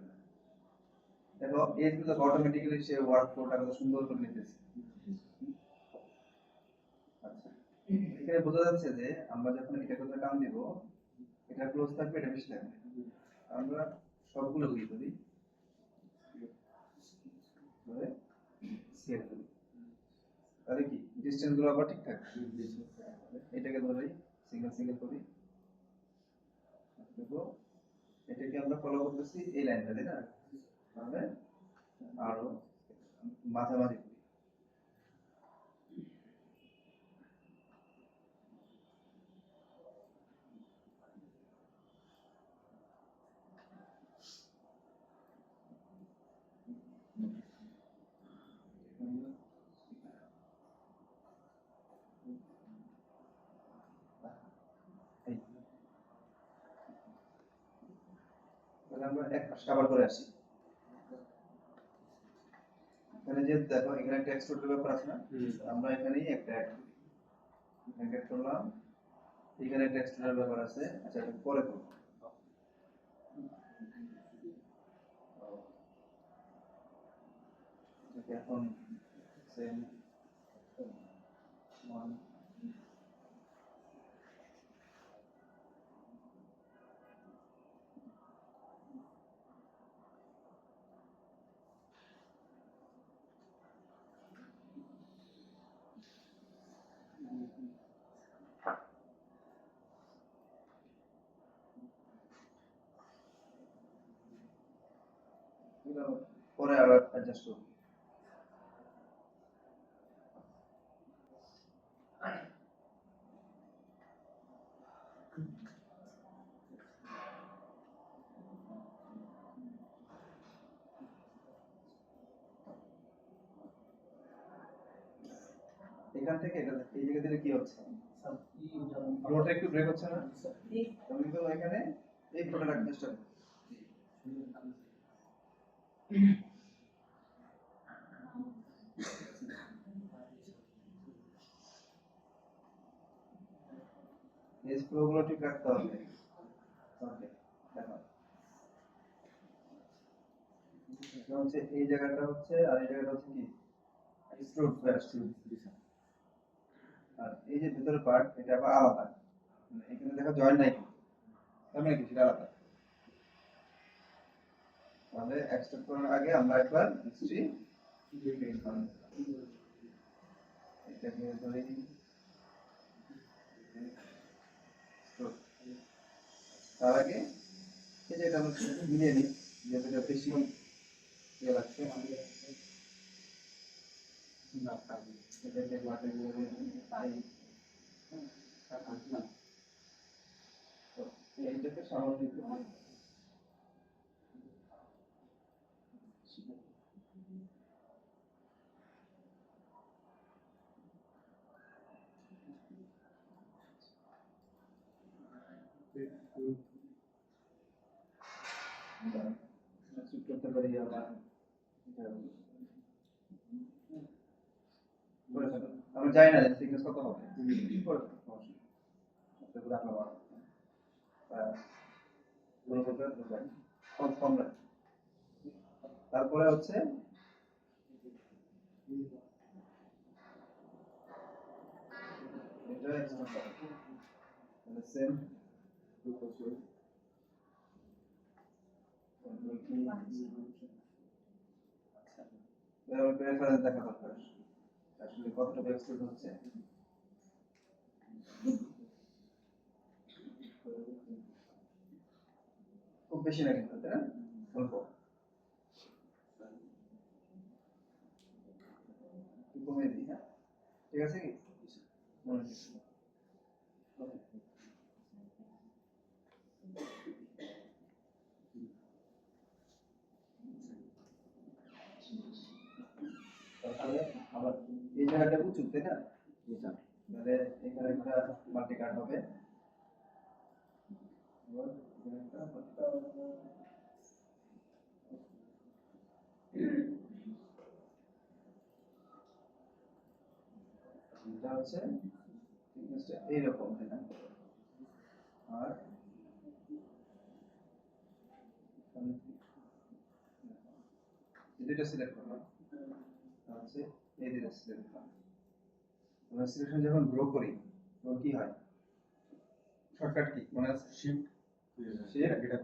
দেখো এইগুলো অটোমেটিক্যালি সে ওয়ার্ক ফ্লোটা কত সুন্দর করে নিতেছে। আচ্ছা, এখানে বোঝা যাচ্ছে যে আমরা যখন এটা করে টান দিব, এটা ক্লোজ থাকবে, এটা বেশি থাকবে। আমরা সবগুলো কি করি, ধরে সেভ করি, তাহলে কি ডিসটেন্স গুলো আবার ঠিকঠাক। এটাকে ধরে সিঙ্গেল সিঙ্গেল করি, দেখো এটাকে আমরা ফলো করতেছি এই লাইনটা, তাই না? তাহলে আরো মাঝামাঝি করি। এই, তাহলে আমরা এক পাশ কভার করে আসি। এখানে যে দেখো এখানে একটা এক্সট্রুডের ব্যাপার আছে না, আমরা এখানেই একটা অ্যাড করি, এখানে অ্যাড করলাম, এখানে একটা এক্সট্রুডের ব্যাপার আছে। আচ্ছা, এটা পরে করব। এটাকে এখন সেম ওয়ান পরে আবার অ্যাডজাস্ট করব। এখান থেকে এটা এই জায়গা দিলে কি হচ্ছে, ফ্লোটা একটু ব্রেক হচ্ছে না? তুমি কিন্তু এখানে এই ফ্লোটা রাখতে চেষ্টা করো। এই ফ্লোগুলো ঠিক রাখতে হবে। ওকে, দেখো এটা হচ্ছে এই জায়গাটা হচ্ছে, আর এই জায়গাটা হচ্ছে কি স্ট্রোক ব্যাস্ট, আর এই যে ভিতরের পার্ট এটা আবার আলাদা, মানে এখানে দেখো জয়েন্ট নাই, তার মানে কি সেটা আলাদা। তাহলে এক্সট্রাক্ট করার আগে আমরা একবার হিস্ট্রি এটাকে ধরে তার আগে এই যে এটা মিলিয়ে নিই, যেহেতু এটা বেশি ইয়ে লাগছে, এটাকে বাটে এইটাকে সামগ্রিক করতে পারি। আবার আমরা জানি না যে thickness কত হবে করে দাও, সমস্যা নেই। এটা রাখলাম কম কম রাখ। তারপরে হচ্ছে এটা সেম রেফারেন্স দেখা দরকার আসলে কতটুকু এক্সপোর্ট হচ্ছে। খুব বেশি না কিন্তু তাই না, অল্প একটু কমিয়ে দিই। হ্যাঁ ঠিক আছে কি মনে রাখি। তারপরে আবার এই জায়গাটা উঁচু তাই না, তাহলে এখানে একটা মাল্টি কাট হবে। আবার এখানে একটা এটা হচ্ছে thickness-টা এইরকম তাই না, আর দুটো সিলেক্ট করলাম হচ্ছে এই দুটো সিলেক্ট করলাম। আমরা সিলেকশন যখন গ্রো করি তখন কি হয়, শর্টকাট কি মনে আছে, শিফট শিফট এটা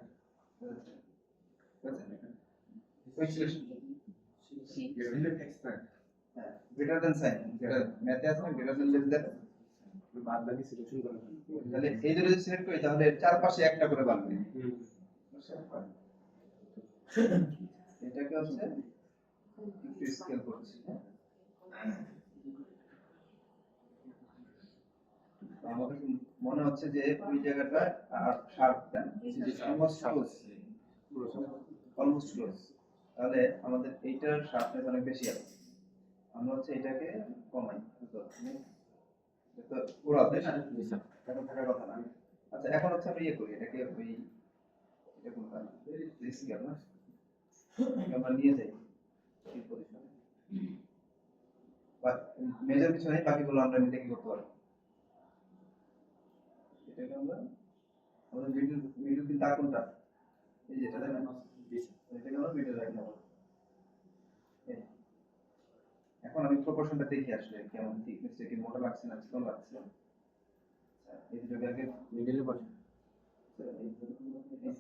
ওই সিলেকশন হ্যাঁ গ্রেটার দ্যান সাইন, ম্যাথে আছে না গ্রেটার দ্যান লেস দ্যান, বাদ বাকি সিলেকশন করা হয়। তাহলে এই দুটো যদি সিলেক্ট করি তাহলে চারপাশে একটা করে বাড়বে। এটাকে হচ্ছে একটু স্কেল করছি। তো আমার কাছে মনে হচ্ছে যে ওই জায়গাটা আর শার্পটা অলমোস্ট ক্লোজ, অলমোস্ট ক্লোজ। তাহলে আমাদের এইটার শার্পনেস অনেক বেশি আছে, আমরা হচ্ছে এটাকে কমাই। তো পুরো তাই না, এখন থাকার কথা না। আচ্ছা এখন হচ্ছে আমরা ইয়ে করি এটাকে ওই এটা কোনটা স্কেল না, আমরা নিয়ে যাই এই পজিশনে, বাট মেজর কিছু নেই, বাকিগুলো আমরা নিজে কি করতে পারবো। এটাকে আমরা আমাদের মিডল পিন তার কোনটা, এই যেটা তাই না, এটাকে আমরা মিডল রাখলাম। এখন আমি প্রপোর্শনটা দেখি আসলে কেমন, থিকনেসটা কি মোটা লাগছে না চিকন লাগছে। এই দুটোকে আগে মিডলে বসে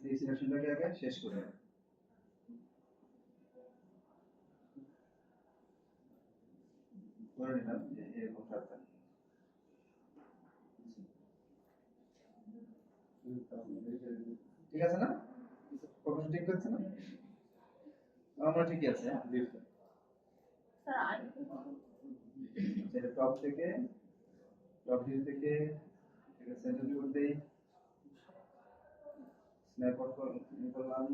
এই সিলেকশনটাকে আগে শেষ করে ধরে নিলাম যে এরকম থাকবে। ঠিক আছে না, প্রপোর্শন ঠিক হচ্ছে না, আমরা ঠিকই আছে। স্যার আই এটা টপ থেকে টপ ভিউ থেকে এটা সেন্টার ভিউ দেই, স্ন্যাপ আউট করলাম,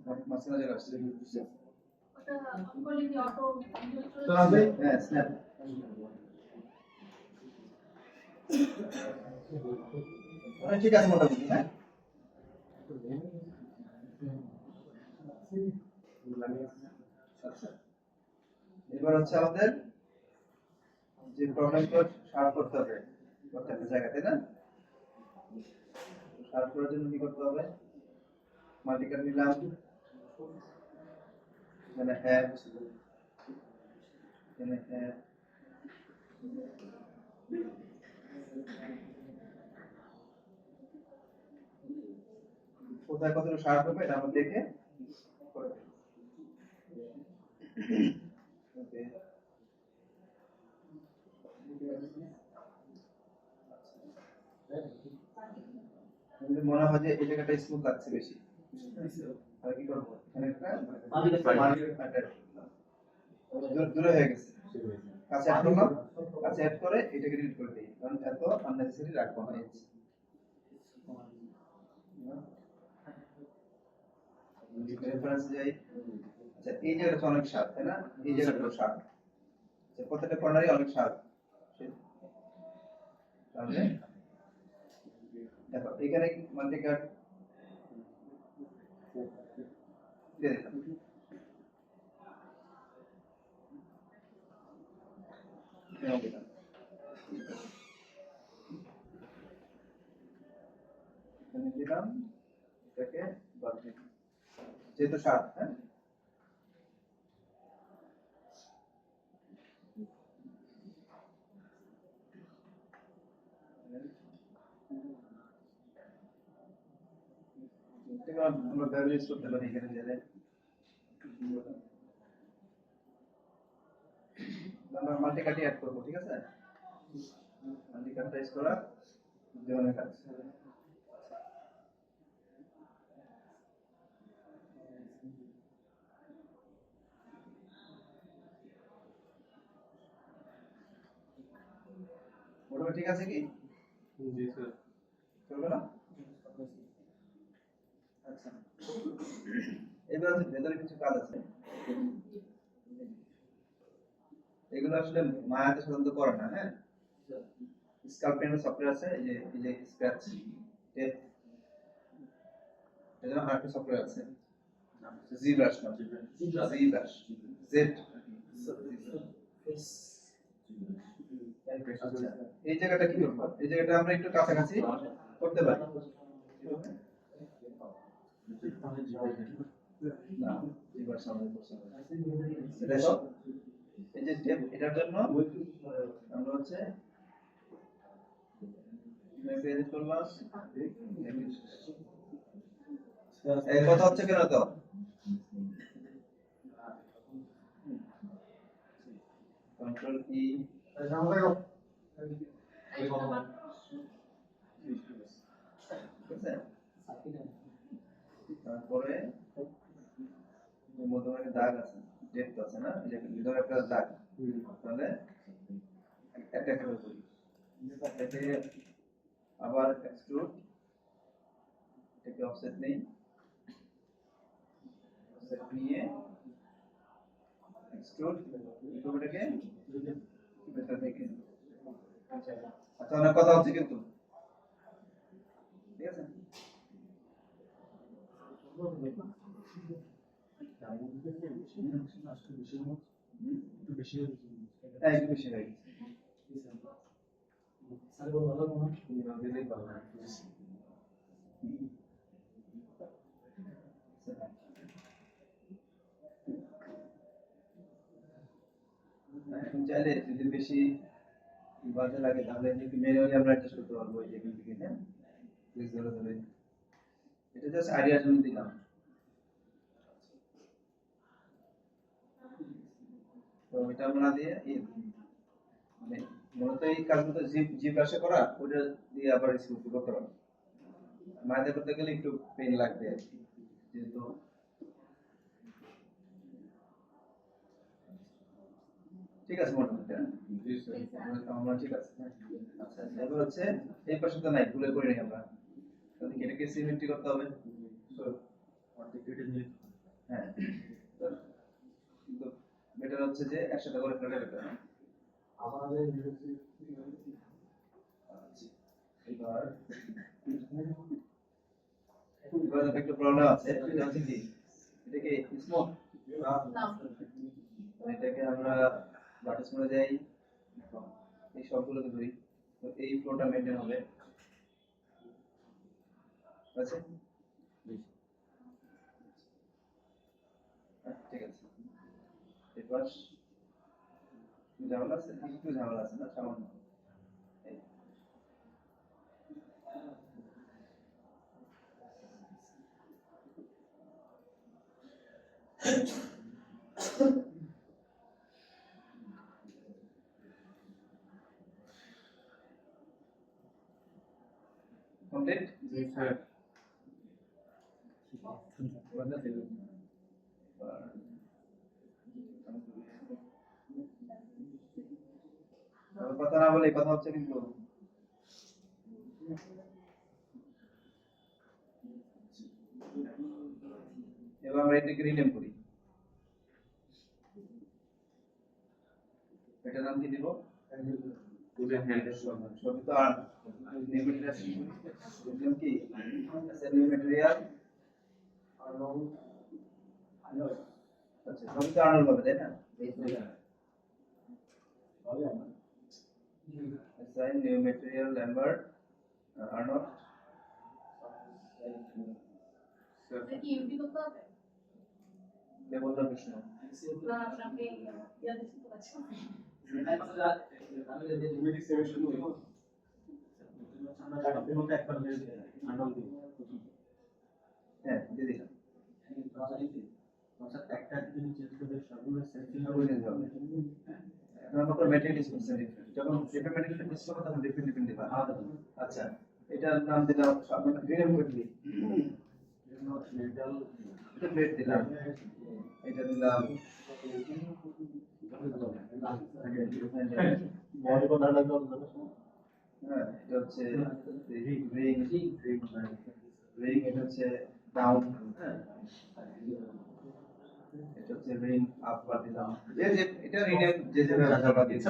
মাঝখানে চলে আসছে। ওটা করলে কি অটো তো হবে হ্যাঁ স্ন্যাপ ঠিক আছে মোটামুটি। হ্যাঁ আচ্ছা এবার হচ্ছে আমাদের যে প্রবলেমগুলো সলভ করতে হবে প্রত্যেকটা জায়গাতে না, সলভ করার জন্য কি করতে হবে, মাল্টিকাট নিলাম, এখানে হ্যাড, এখানে হ্যাড, কোথায় কতটুকু শার্প হবে এটা আমরা দেখে করে দেব। ওকে যদি মনে হয় যে এই জায়গাটা স্মুথ লাগছে বেশি, আর কি করবো এখানে একটা দূরে হয়ে গেছে, কাছে অ্যাড করলাম, কাছে অ্যাড করে এটাকে ডিলিট করে দিই, কারণ এত আননেসেসারি রাখবো না। রেফারেন্স যাই, আচ্ছা এই জায়গাটা অনেক শার্প তাই না, এই জায়গাটা শার্প, আচ্ছা প্রত্যেকটা কর্নারই অনেক শার্প। তাহলে দেখো এখানে মাল্টিকাট দিয়ে দিলাম, দিলাম। এখানে দিলাম এটাকে বাদ দিলাম। যেহেতু 7, হ্যাঁ এটা আমরা ভ্যালু ইউজ করতে পারি এখানে গেলে আমরা মাল্টিকাটি অ্যাড করব, ঠিক আছে? মাল্টিকাটি ইউজ করা জীবনের কাজ। মোটামুটি ঠিক আছে কি? জি স্যার। চলবে না? আচ্ছা, এবার হচ্ছে ভেতরে কিছু কাজ আছে, এগুলো আসলে মায়াতে সাধারণত করে না। হ্যাঁ, স্কাল্পেন্টের সফটওয়্যার আছে, এই যে স্ক্র্যাচ টেপ, এর জন্য আরেকটা সফটওয়্যার আছে জিব্রাশ নাম, জিব্রাশ জেড। আচ্ছা, এই জায়গাটা কি করব? এই জায়গাটা আমরা একটু কাছাকাছি করতে পারি না, জিব্রাশ আমাদের করতে হবে। দেখো এই যে টেপ, এটার জন্য আমরা হচ্ছে মেসেজ করলাম, এই কথা হচ্ছে কেন তো? কন্ট্রোল ই, ঠিক আছে? তারপরে মধ্যে একটা দাগ আছে, ডেপ্থ আছে না, এই যে ভিতরে একটা দাগ, তাহলে একটা করে করি, এটাকে আবার এক্সট্রুড, এটাকে অফসেট নেই, অফসেট নিয়ে এক্সট্রুড, এটাকে ভেতর থেকে। আচ্ছা, অনেক কথা হচ্ছে কিন্তু, ঠিক আছে? একটু বেশি হয়ে গেছে। এখন চাইলে যদি বেশি বাজে লাগে তাহলে যদি ম্যানুয়ালি আমরা অ্যাডজাস্ট করতে পারবো এই এখান থেকে। হ্যাঁ, প্লিজ ধরে ধরে, এটা জাস্ট আইডিয়ার জন্য দিলাম। তো এটা আমরা দিয়ে মানে মূলত এই কাজগুলো জি ভাষা করা, ওটা দিয়ে আবার স্কুল করতে পারবো। মাঝে করতে গেলে একটু পেন লাগবে আর কি, যেহেতু ঠিক আছে মোটামুটি। আমরা ঠিক আছে। আচ্ছা, এবার হচ্ছে এই পাশে তো নাই, ভুলে করে নিই আমরা, তাহলে এটাকে সিমেট্রি করতে হবে। হ্যাঁ, কিন্তু বেটার হচ্ছে যে একসাথে করে ফেলে বেটার। এবার একটু প্রবলেম আছে, এটা হচ্ছে কি, এটাকে স্মোক, এটাকে আমরা বাটাস করে যাই, এই সবগুলোকে ধরি, তো এই ফ্লোটা মেইনটেইন হবে। আছে ঠিক আছে। এবার ঝামেলা আছে, একটু ঝামেলা আছে না, সামান্য। কমপ্লিট? জি স্যার। কথা না বলে কথা হচ্ছে কিন্তু। এবার আমরা এটাকে রিনেম করি, এটার নাম কি দিব? সবই তো আর নিউ ম্যাটেরিয়াল কি নিউ ম্যাটেরিয়াল। আচ্ছা, সবই তো আর্নল্ড হবে, তাই না? assign new material Lambert Arnold এটা কি ইউটি করতে হবে? দেবতা বিষ্ণু না আপনাকে ইয়া দিতে পারছি হ্যাঁ দিয়ে দিলাম একটা যদি চেঞ্জ করে সবগুলো সেটিং বুঝে যাবে এখন আমরা ম্যাটেরিয়াল ইউজ করছি যখন ডিফারেন্ট ম্যাটেরিয়াল ইউজ করব তখন ডিফারেন্ট দিবা আচ্ছা এটার নাম দিলাম আপনারা রিনেম করে দিই মেন্টাল এটা প্লেট দিলাম এটা দিলাম বডি বানানোর জন্য হ্যাঁ এটা হচ্ছে রিং রিং এটা হচ্ছে ডাউন হ্যাঁ এটা হচ্ছে রিং আপ বা দিলাম যে যে এটা রিনেম যে যে ব্যবহার দিচ্ছি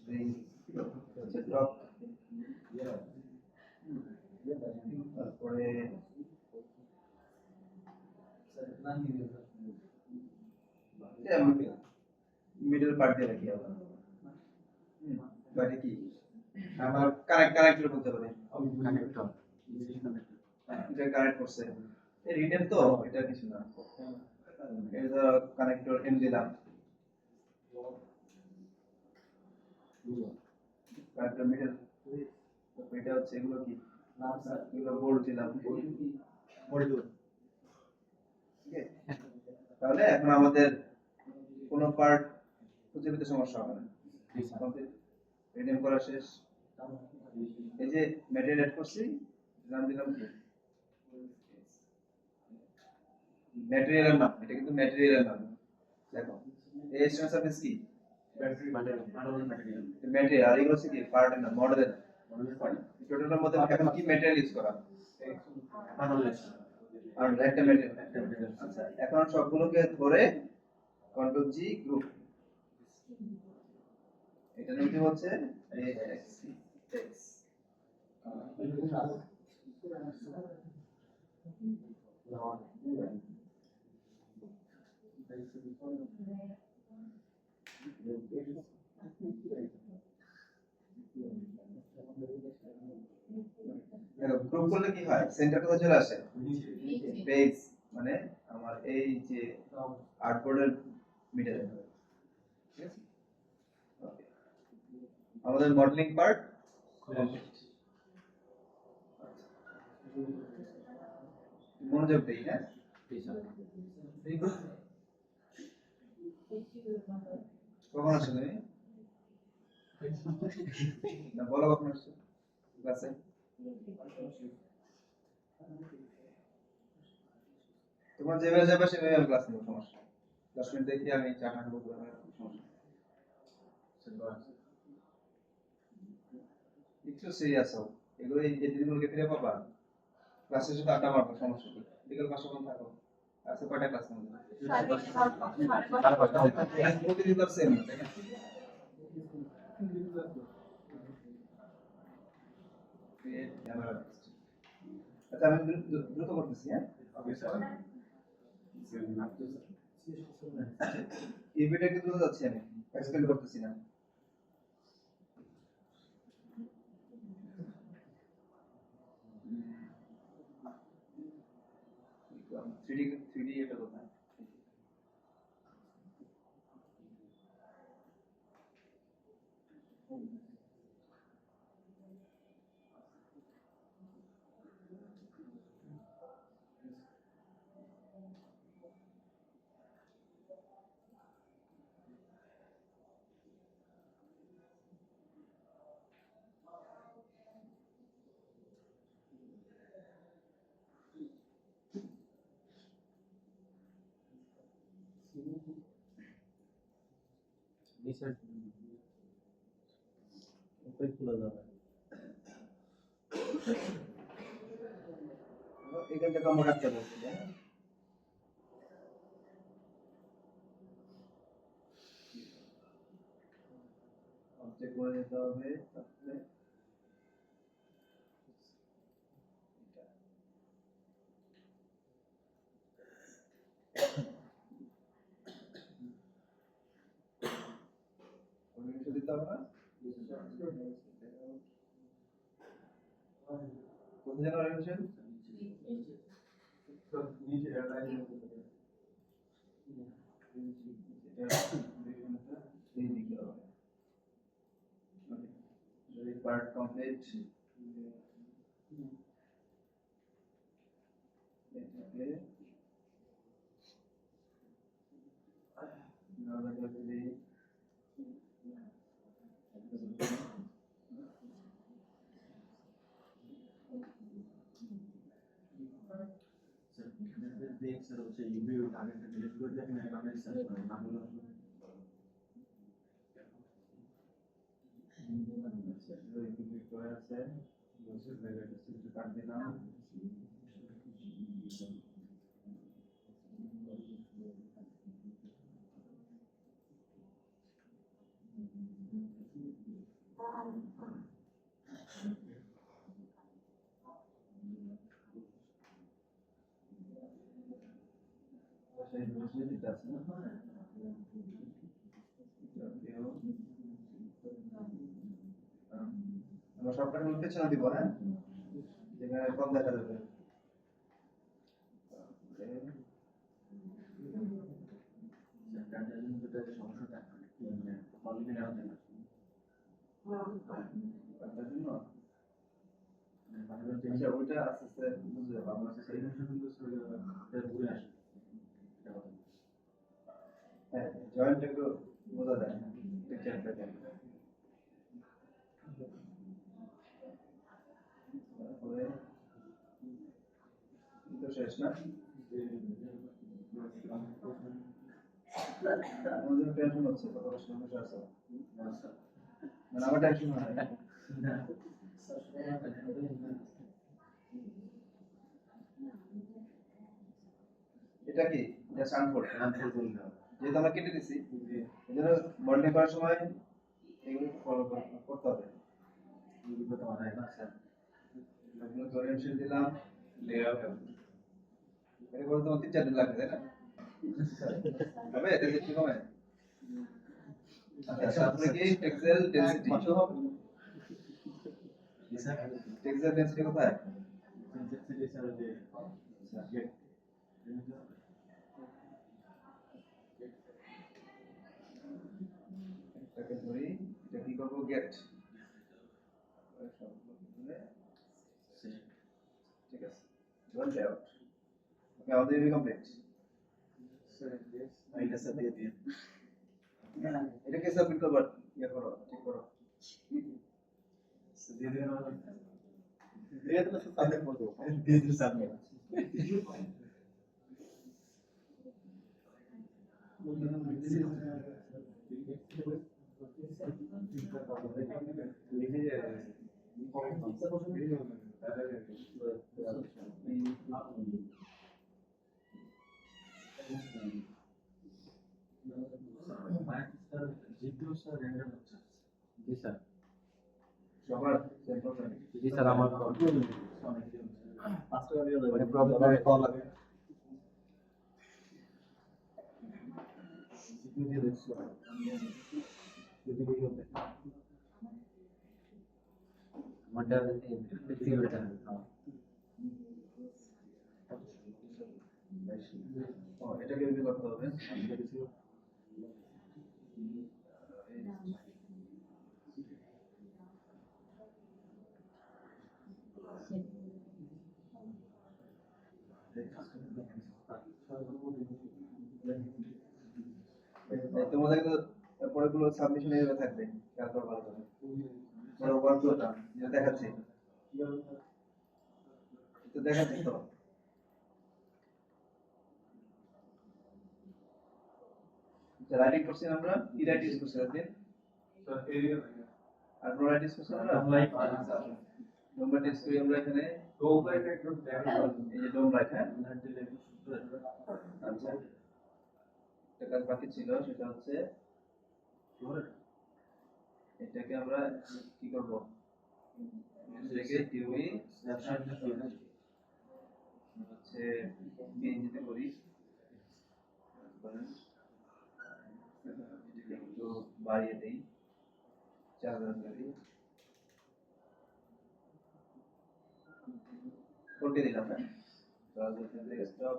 রিং হচ্ছে ড্রপ তারপরে মিডল পার্ট দিয়ে রাখি আবার বাকি কি আমার কানেক্টর বলতে পারি কানেক্টর এটা কানেক্ট করছে এই রিনেম তো এটা কিছু না এটা কানেক্টর এম দিলাম কানেক্টর মিডল এটা হচ্ছে এগুলো কি এগুলো বোল্ট দিলাম বোল্ট ওকে তাহলে এখন আমাদের কোনো পার্ট খুঁজে পেতে সমস্যা হবে না আমাদের রিনেম করা শেষ এই যে ম্যাটেরিয়াল অ্যাড করছি নাম দিলাম কি ম্যাটেরিয়ালের নাম এটা কিন্তু ম্যাটেরিয়ালের নাম দেখো এই এক্সটেনশন সারফেস কি ব্যাটারি ম্যাটেরিয়াল ম্যাটেরিয়াল আর এগুলো হচ্ছে কি পার্টের নাম মডেলের টোটালের মধ্যে এখন কি ম্যাটেরিয়াল ইউজ করা আর একটা ম্যাটেরিয়াল আচ্ছা এখন সবগুলোকে ধরে কন্ট্রোল জি গ্রুপ এটা নাম হচ্ছে এক্স গ্রুপ করলে কি হয় সেন্টার কোথায় চলে আসে পেজ মানে আমার এই যে আর্টবোর্ডের মিডলে ঠিক আছে ওকে আমাদের মডেলিং পার্ট মনোযোগ দেই হ্যাঁ কখন আসছো তুমি না বলো কখন আসছো ক্লাসে তোমার যেভাবে যাবে সেভাবে আমি ক্লাস নেবো সমস্যা 10 মিনিট দেখি আমি চাটা খাবো সমস্যা একটু সিরিয়াস হও এগুলো এই দিনগুলোকে ফিরে পাবা ক্লাসের সাথে আড্ডা মারবো সমস্যা কি বিকেল 5টা পর্যন্ত থাকো আজকে কয়টা ক্লাস নেবো প্রতিদিন তো সেম আচ্ছা আমি দ্রুত করতেছি হ্যাঁ ইভিটা একটু দ্রুত যাচ্ছি আমি এক্সপ্লেন করতেছি না থ্রিডি এটা কোথায় খোলা যাবে এখান থেকে আমরা রাখতে বলছি হ্যাঁ অবজেক্ট করে দিতে হবে তারপরে দিতে হবে না? কোথায় যেন অরিয়েন্টেশন? নিচে airline part complete. Okay. Now that was the দেখ স্যার হচ্ছে ইউবি আগেরটা ডিলিট করে দেখেন এখানে রিসার্চ করেন না হলো আমরা সবটা মূল পেছনে দিব, হ্যাঁ, যেখানে কম দেখা যাবে। সমস্যাটা মানে অলরেডি নেওয়া যায় না তার জন্য বাইরের যে আচ্ছা, ওইটা আস্তে আস্তে বুঝতে পারবো। আমরা সেই কিন্তু ঘুরে আসে হ্যাঁ, জয়েন্ট একটু বোঝা যায় না পিকচারটা দেখে। তারপরে তো শেষ না? আমাদের টেনশন হচ্ছে, কত সমস্যা আছে, মানে আমার টেনশন হয়। এটা কি? এটা সানফোর্ড যেহেতু আমরা কেটে দিছি, এই জন্য মডেলিং করার সময় এগুলো একটু ফলো করতে হবে। এগুলো তো মাথায় না স্যার ওরিয়েন্টেশন দিলাম, লেআউট এরপরে তোমার 3-4 দিন লাগবে, তাই না? হবে এটা কি হবে? আচ্ছা, তারপরে কি টেক্সচার ডেনসিটি? টেক্সচার ডেনসিটি কোথায়? এটাকে ধরি, এটা কি করব? গেট। ঠিক আছে, ডোন্ট ডাউট। ওকে, আমাদের ইভি কমপ্লিট। এইটা স্যার দিয়ে দিন এটাকে সাবমিট করবার ইয়ে করো, ঠিক করো। দিয়ে দিন দিয়ে দিলে স্যার সাবমিট করব দিয়ে দিন সাবমিট লিখে যায় জিপিও স্যার র্যান্ডম হচ্ছে জি স্যার সবার সেম প্রবলেম। জি স্যার আমার পাঁচটা দিয়ে দেবো, প্রবলেম কল লাগে। জিপিও দিয়ে দেখছি যদি কি হবে আমারটা ফ্লেক্সিবিলিটি ও, এটাকে ইভি করতে হবে। তোমাদের কিন্তু পরেগুলো সাবমিশন এভাবে থাকবে, খেয়াল করো ভালো করে। ধরো ওয়ার্কফ্লোটা যেটা দেখাচ্ছি, তো দেখাচ্ছি তো রাইটিং করছি আমরা, কি রাইটিং করছি আজকে? আর নো রাইটিং করছি আমরা ডোম টেস্ট করি আমরা এখানে। এই যে ডোম লাইট, হ্যাঁ, আচ্ছা, একটা কাজ বাকি ছিল, সেটা হচ্ছে এটাকে আমরা কি করব? এটাকে টিউবি হচ্ছে পিএনজিতে করি, এটাকে একটু বাড়িয়ে দেই, কোনটি দিলাম না ডেস্কটপ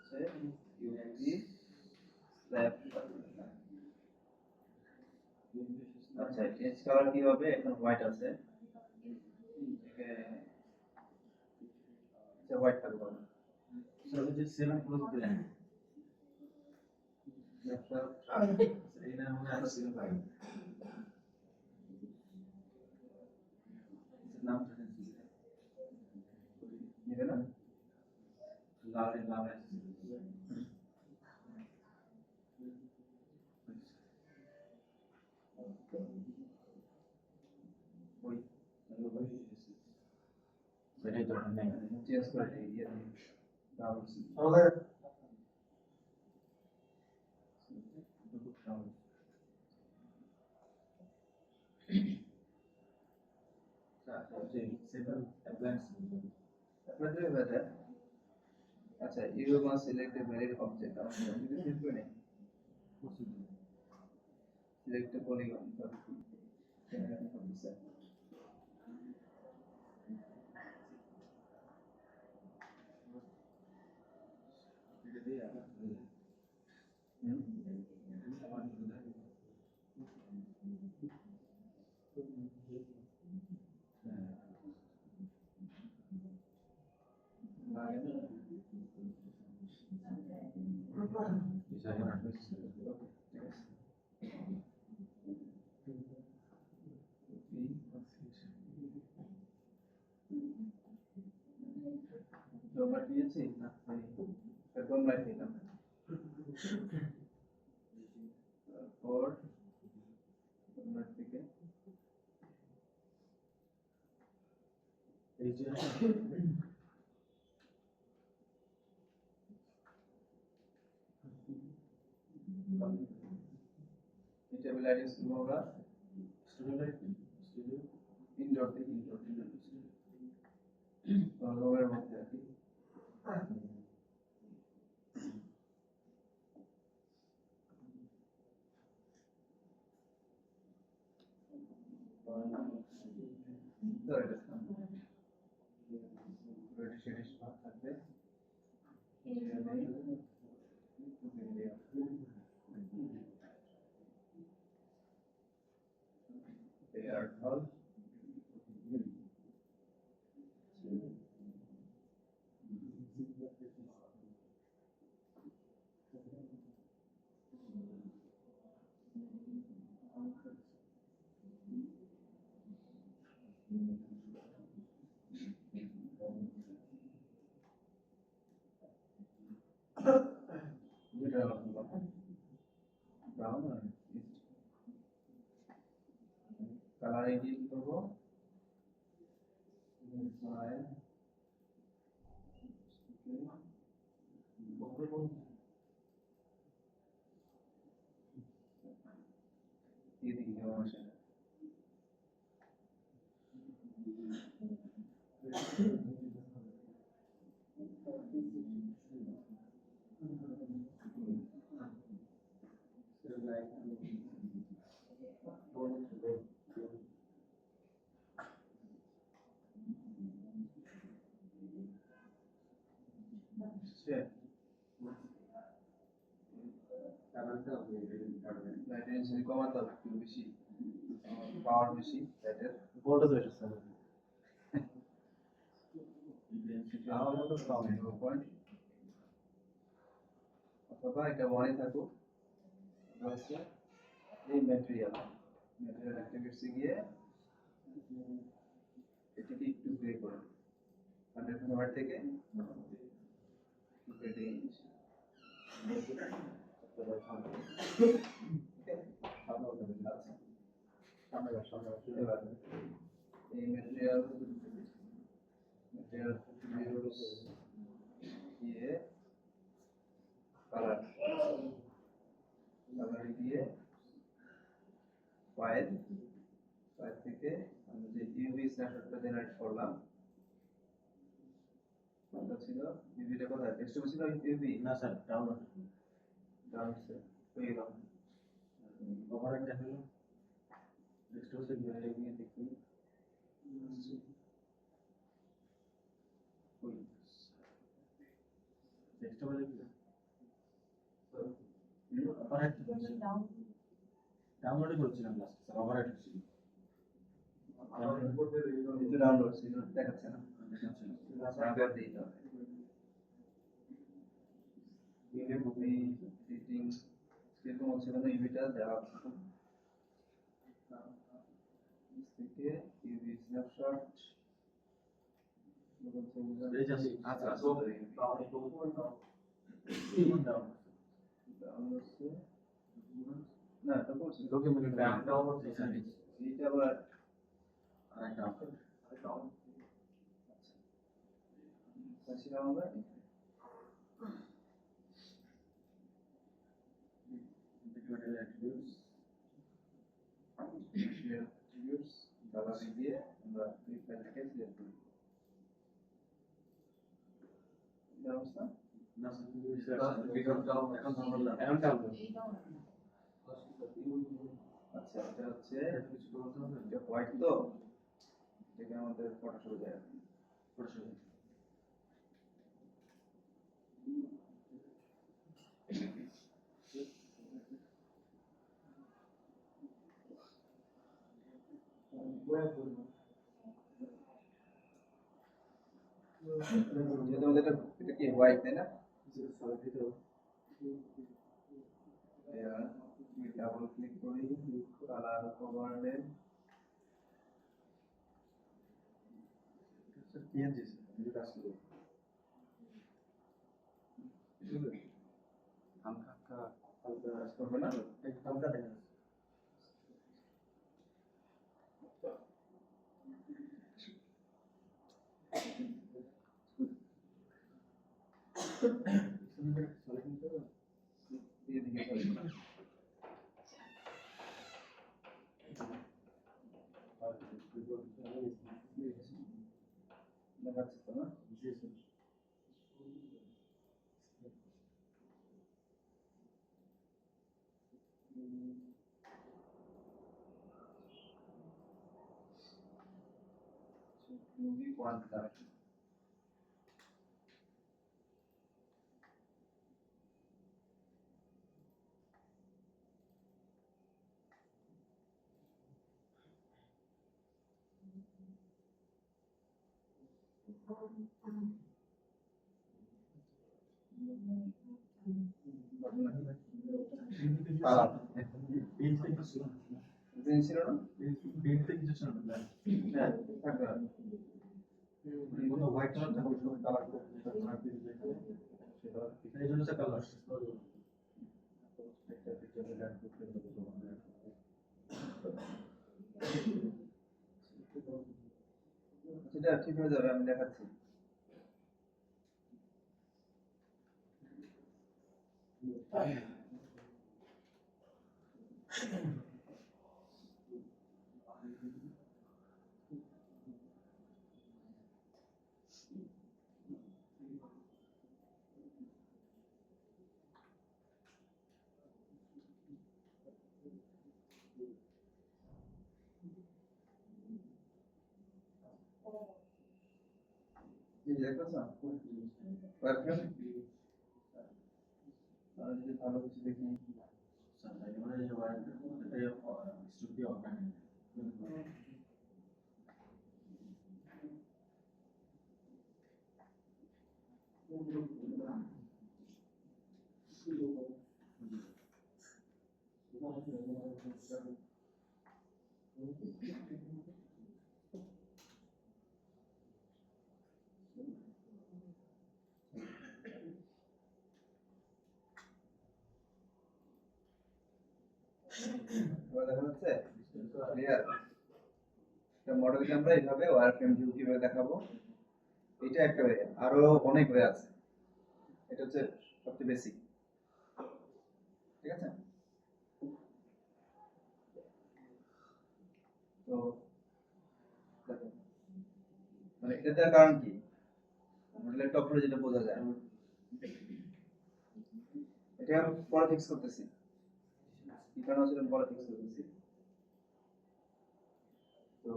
সে ইউএমবি স্ল্যাব। আচ্ছা চেঞ্জ কালার কি হবে? এখন হোয়াইট আছে, আচ্ছা হোয়াইট থাকবে। স্যার যে 7 ক্লোজ দিলেন এই না মনে আরো 7 পাই নাম নিবে না? লাল লাল ওই সেটাই তো নাই চেঞ্জ করে দিয়ে ডাবল সি তাহলে সেভেন অ্যাপ্লায়েন্স আপনাদের বাজার। আচ্ছা you must select a valid object. আমরা যদি সিলেক্ট করি select a polygon for camera officer. এটা দিয়ে জমা দিয়েছি না তোমরা দিলাম তারপর তোমরা থেকে এই যে এই টেবিল আইডি শুরু আমরা স্টুডেন্ট ইনডোর থেকে ইনডোর লোয়ের মধ্যে আর কি। ধরে রাখলাম সেটা ভাগ থাকবে Layered hull. Brown or color ID কি করব? এদিকে যাওয়া আসে না। লাইটের কমাতে হবে একটু বেশি, পাওয়ার বেশি লাইটের। ভোল্টেজ বেশি স্যার আমার মতো কম 0 অথবা এটা 1 থাকুক। হচ্ছে এই ম্যাটেরিয়াল অ্যাক্টিভিটিসে গিয়ে এটাকে একটু গ্রে করে 100 ওয়াট থেকে কেটে নিয়েছি। এবার এই ম্যাটেরিয়াল দিয়ে কালার দিয়ে ফাইল থেকে আমরা যে ইউভি স্ন্যাপশটটা জেনারেট করলাম কোনটা ছিল ইউভিটা কোথায় টেক্সটে ছিল ইউভি না স্যার ডাউনলোড ডাউনলোড হয়ে গেল। ওভারহেড দেখালো নেক্সট চেষ্টা করে দেখি ডাউনলোডই করছিলাম লাস্ট স্যার ওভাররাইট হচ্ছিল এটা ডাউনলোড ছিল দেখাচ্ছে না আবার দিতে হবে সেটিংস কিরকম হচ্ছে না ইভিটা দেওয়া থেকে ইভি স্ন্যাপশট এই যে আচ্ছা তো না এটা বলছি ডকুমেন্ট ডাউনলোড এইটা আবার আরেকটা ছিলাম আমরা ডিক্লেয়ার অ্যাট্রিবিউটস attributes gallery দিয়ে আমরা এই ফাইলটাকে সিলেক্ট করি এই অবস্থা না স্যার এখন আমরা এখন ডাউনলোড আচ্ছা এটা হচ্ছে কিছু করতে হবে এটা হোয়াইট তো এটাকে আমাদের ফটো শুরু যায় প্রশ্ন যেহেতু আমাদের এটা কি হোয়াইট তাই না ডাবল ক্লিক করি colour overlay sir PNG sir কাজ করব হালকা হালকা করবে না হালকা দেখা দিয়ে দিকে করবে না দেখাচ্ছে তো না জি sir movie one star colour পেজটা কিছু ছিল গ্রিন ছিল না পেজটা কিছু ছিল না হ্যাঁ থাকবে কোনো হোয়াইট কালার থাকবে সব কালার করে কালার দিয়ে দেখো সেটা এই জন্য স্যার কালার একটা পিকচারে অ্যাড করতে হবে সেটা ঠিক হয়ে যাবে আমি দেখাচ্ছি এই যে দেখছো ওয়ারফ্রেম আর যদি ভালো কিছু দেখি স্যার মানে এই ওয়ারেন্ট এটাই স্টুডিও অফার এবার দেখা যাচ্ছে ক্লিয়ার একটা মডেলকে আমরা এইভাবে ওয়্যারফ্রেম ভিউ কিভাবে দেখাবো এটা একটা ওয়ে আরো অনেক ওয়ে আছে এটা হচ্ছে সবচেয়ে বেসিক ঠিক আছে তো দেখো মানে এটার কারণ কি মডেলের টপরে যেটা বোঝা যায় এটা আমি পরে ফিক্স করতেছি কি কারণ আছে আমি পরে ফিক্স করতেছি তো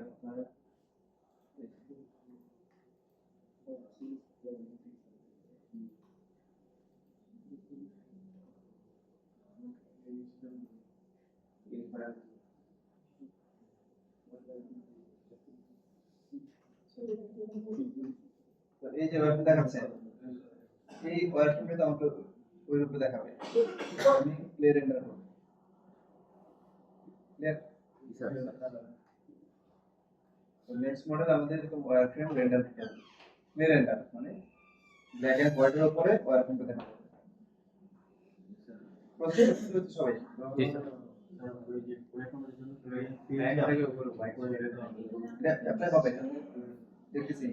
আপনার তো এই যে ওয়েবটা দেখাচ্ছে এই ওয়েবটা আমাকে ওই রূপে দেখাবে আমি ক্লিয়ার রেন্ডার করব ক্লিয়ার তো নেক্সট মডেল আমাদের এরকম ওয়্যারফ্রেম রেন্ডার দিতে হবে ক্লিয়ার রেন্ডার মানে ব্ল্যাক এন্ড হোয়াইটের উপরে ওয়্যারফ্রেমটা দেখাবে প্রসেস হচ্ছে সবাই জি স্যার ওই যে প্ল্যাটফর্মের জন্য এক থেকে উপরে হোয়াইট অ্যাপ্লাই হবে দেখতেছি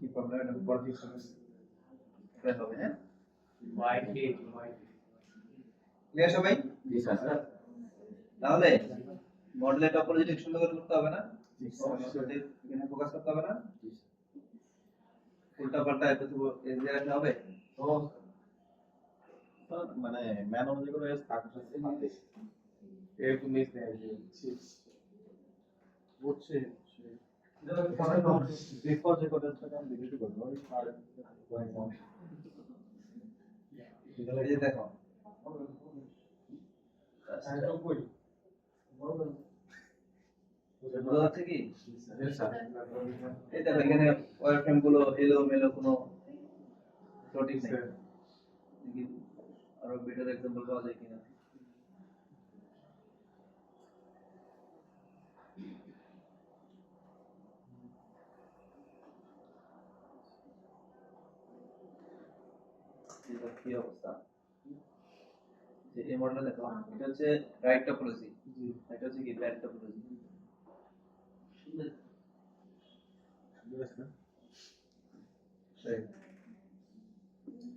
কি প্রবলেম এটা পরে ফিক্স হবে অ্যাপ্লাই হবে হ্যাঁ হোয়াইট পেজ হোয়াইট ক্লিয়ার সবাই জি স্যার তাহলে মডেলের টপোলজি ঠিক সুন্দর করে করতে হবে না এখানে ফোকাস করতে হবে না উল্টা পাল্টা একটু এস দিয়ে রাখতে হবে মানে ম্যান অনুযায়ী করে থাকছে হাতে এরকম মিস দেয় বুঝছে বিফোর যে কোডটা আমি ডিলিট করব আর এই যে দেখো বোঝা যাচ্ছে কি এই দেখো এখানে ওয়্যারফ্রেম গুলো এলো মেলো কোনো সঠিক নেই দেখি আরো বেটার এক্সাম্পল পাওয়া যায় কিনা এটা কি অবস্থা যে এই মডেলটা দেখো এটা হচ্ছে রাইট টপোলজি এটা হচ্ছে কি লেফট টপোলজি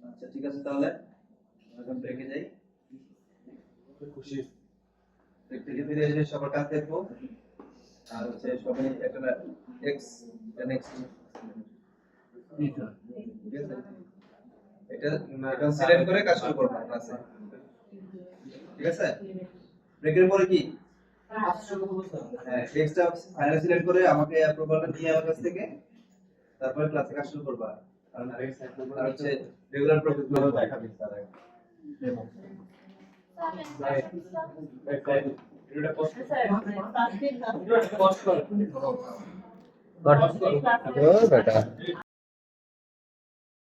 আচ্ছা ঠিক আছে তাহলে এখন ব্রেকে যাই খুশি ব্রেক থেকে ফিরে এসে সবার কাজ দেখবো আর হচ্ছে সবাই একটা এক্স নেক্সট ঠিক আছে এটা এটা সিলেক্ট করে কাজ শুরু করব ক্লাসে ঠিক আছে ব্রেকের পরে কি হ্যাঁ এক্সটা ফাইনাল সিলেক্ট করে আমাকে অ্যাপ্রুভালটা নিয়ে আমার কাছ থেকে তারপরে ক্লাসে কাজ শুরু করবা আর হচ্ছে রেগুলার প্রসেস গুলো দেখাবে স্যার ডেমো এটা পোস্ট স্যার পোস্ট করো বেটা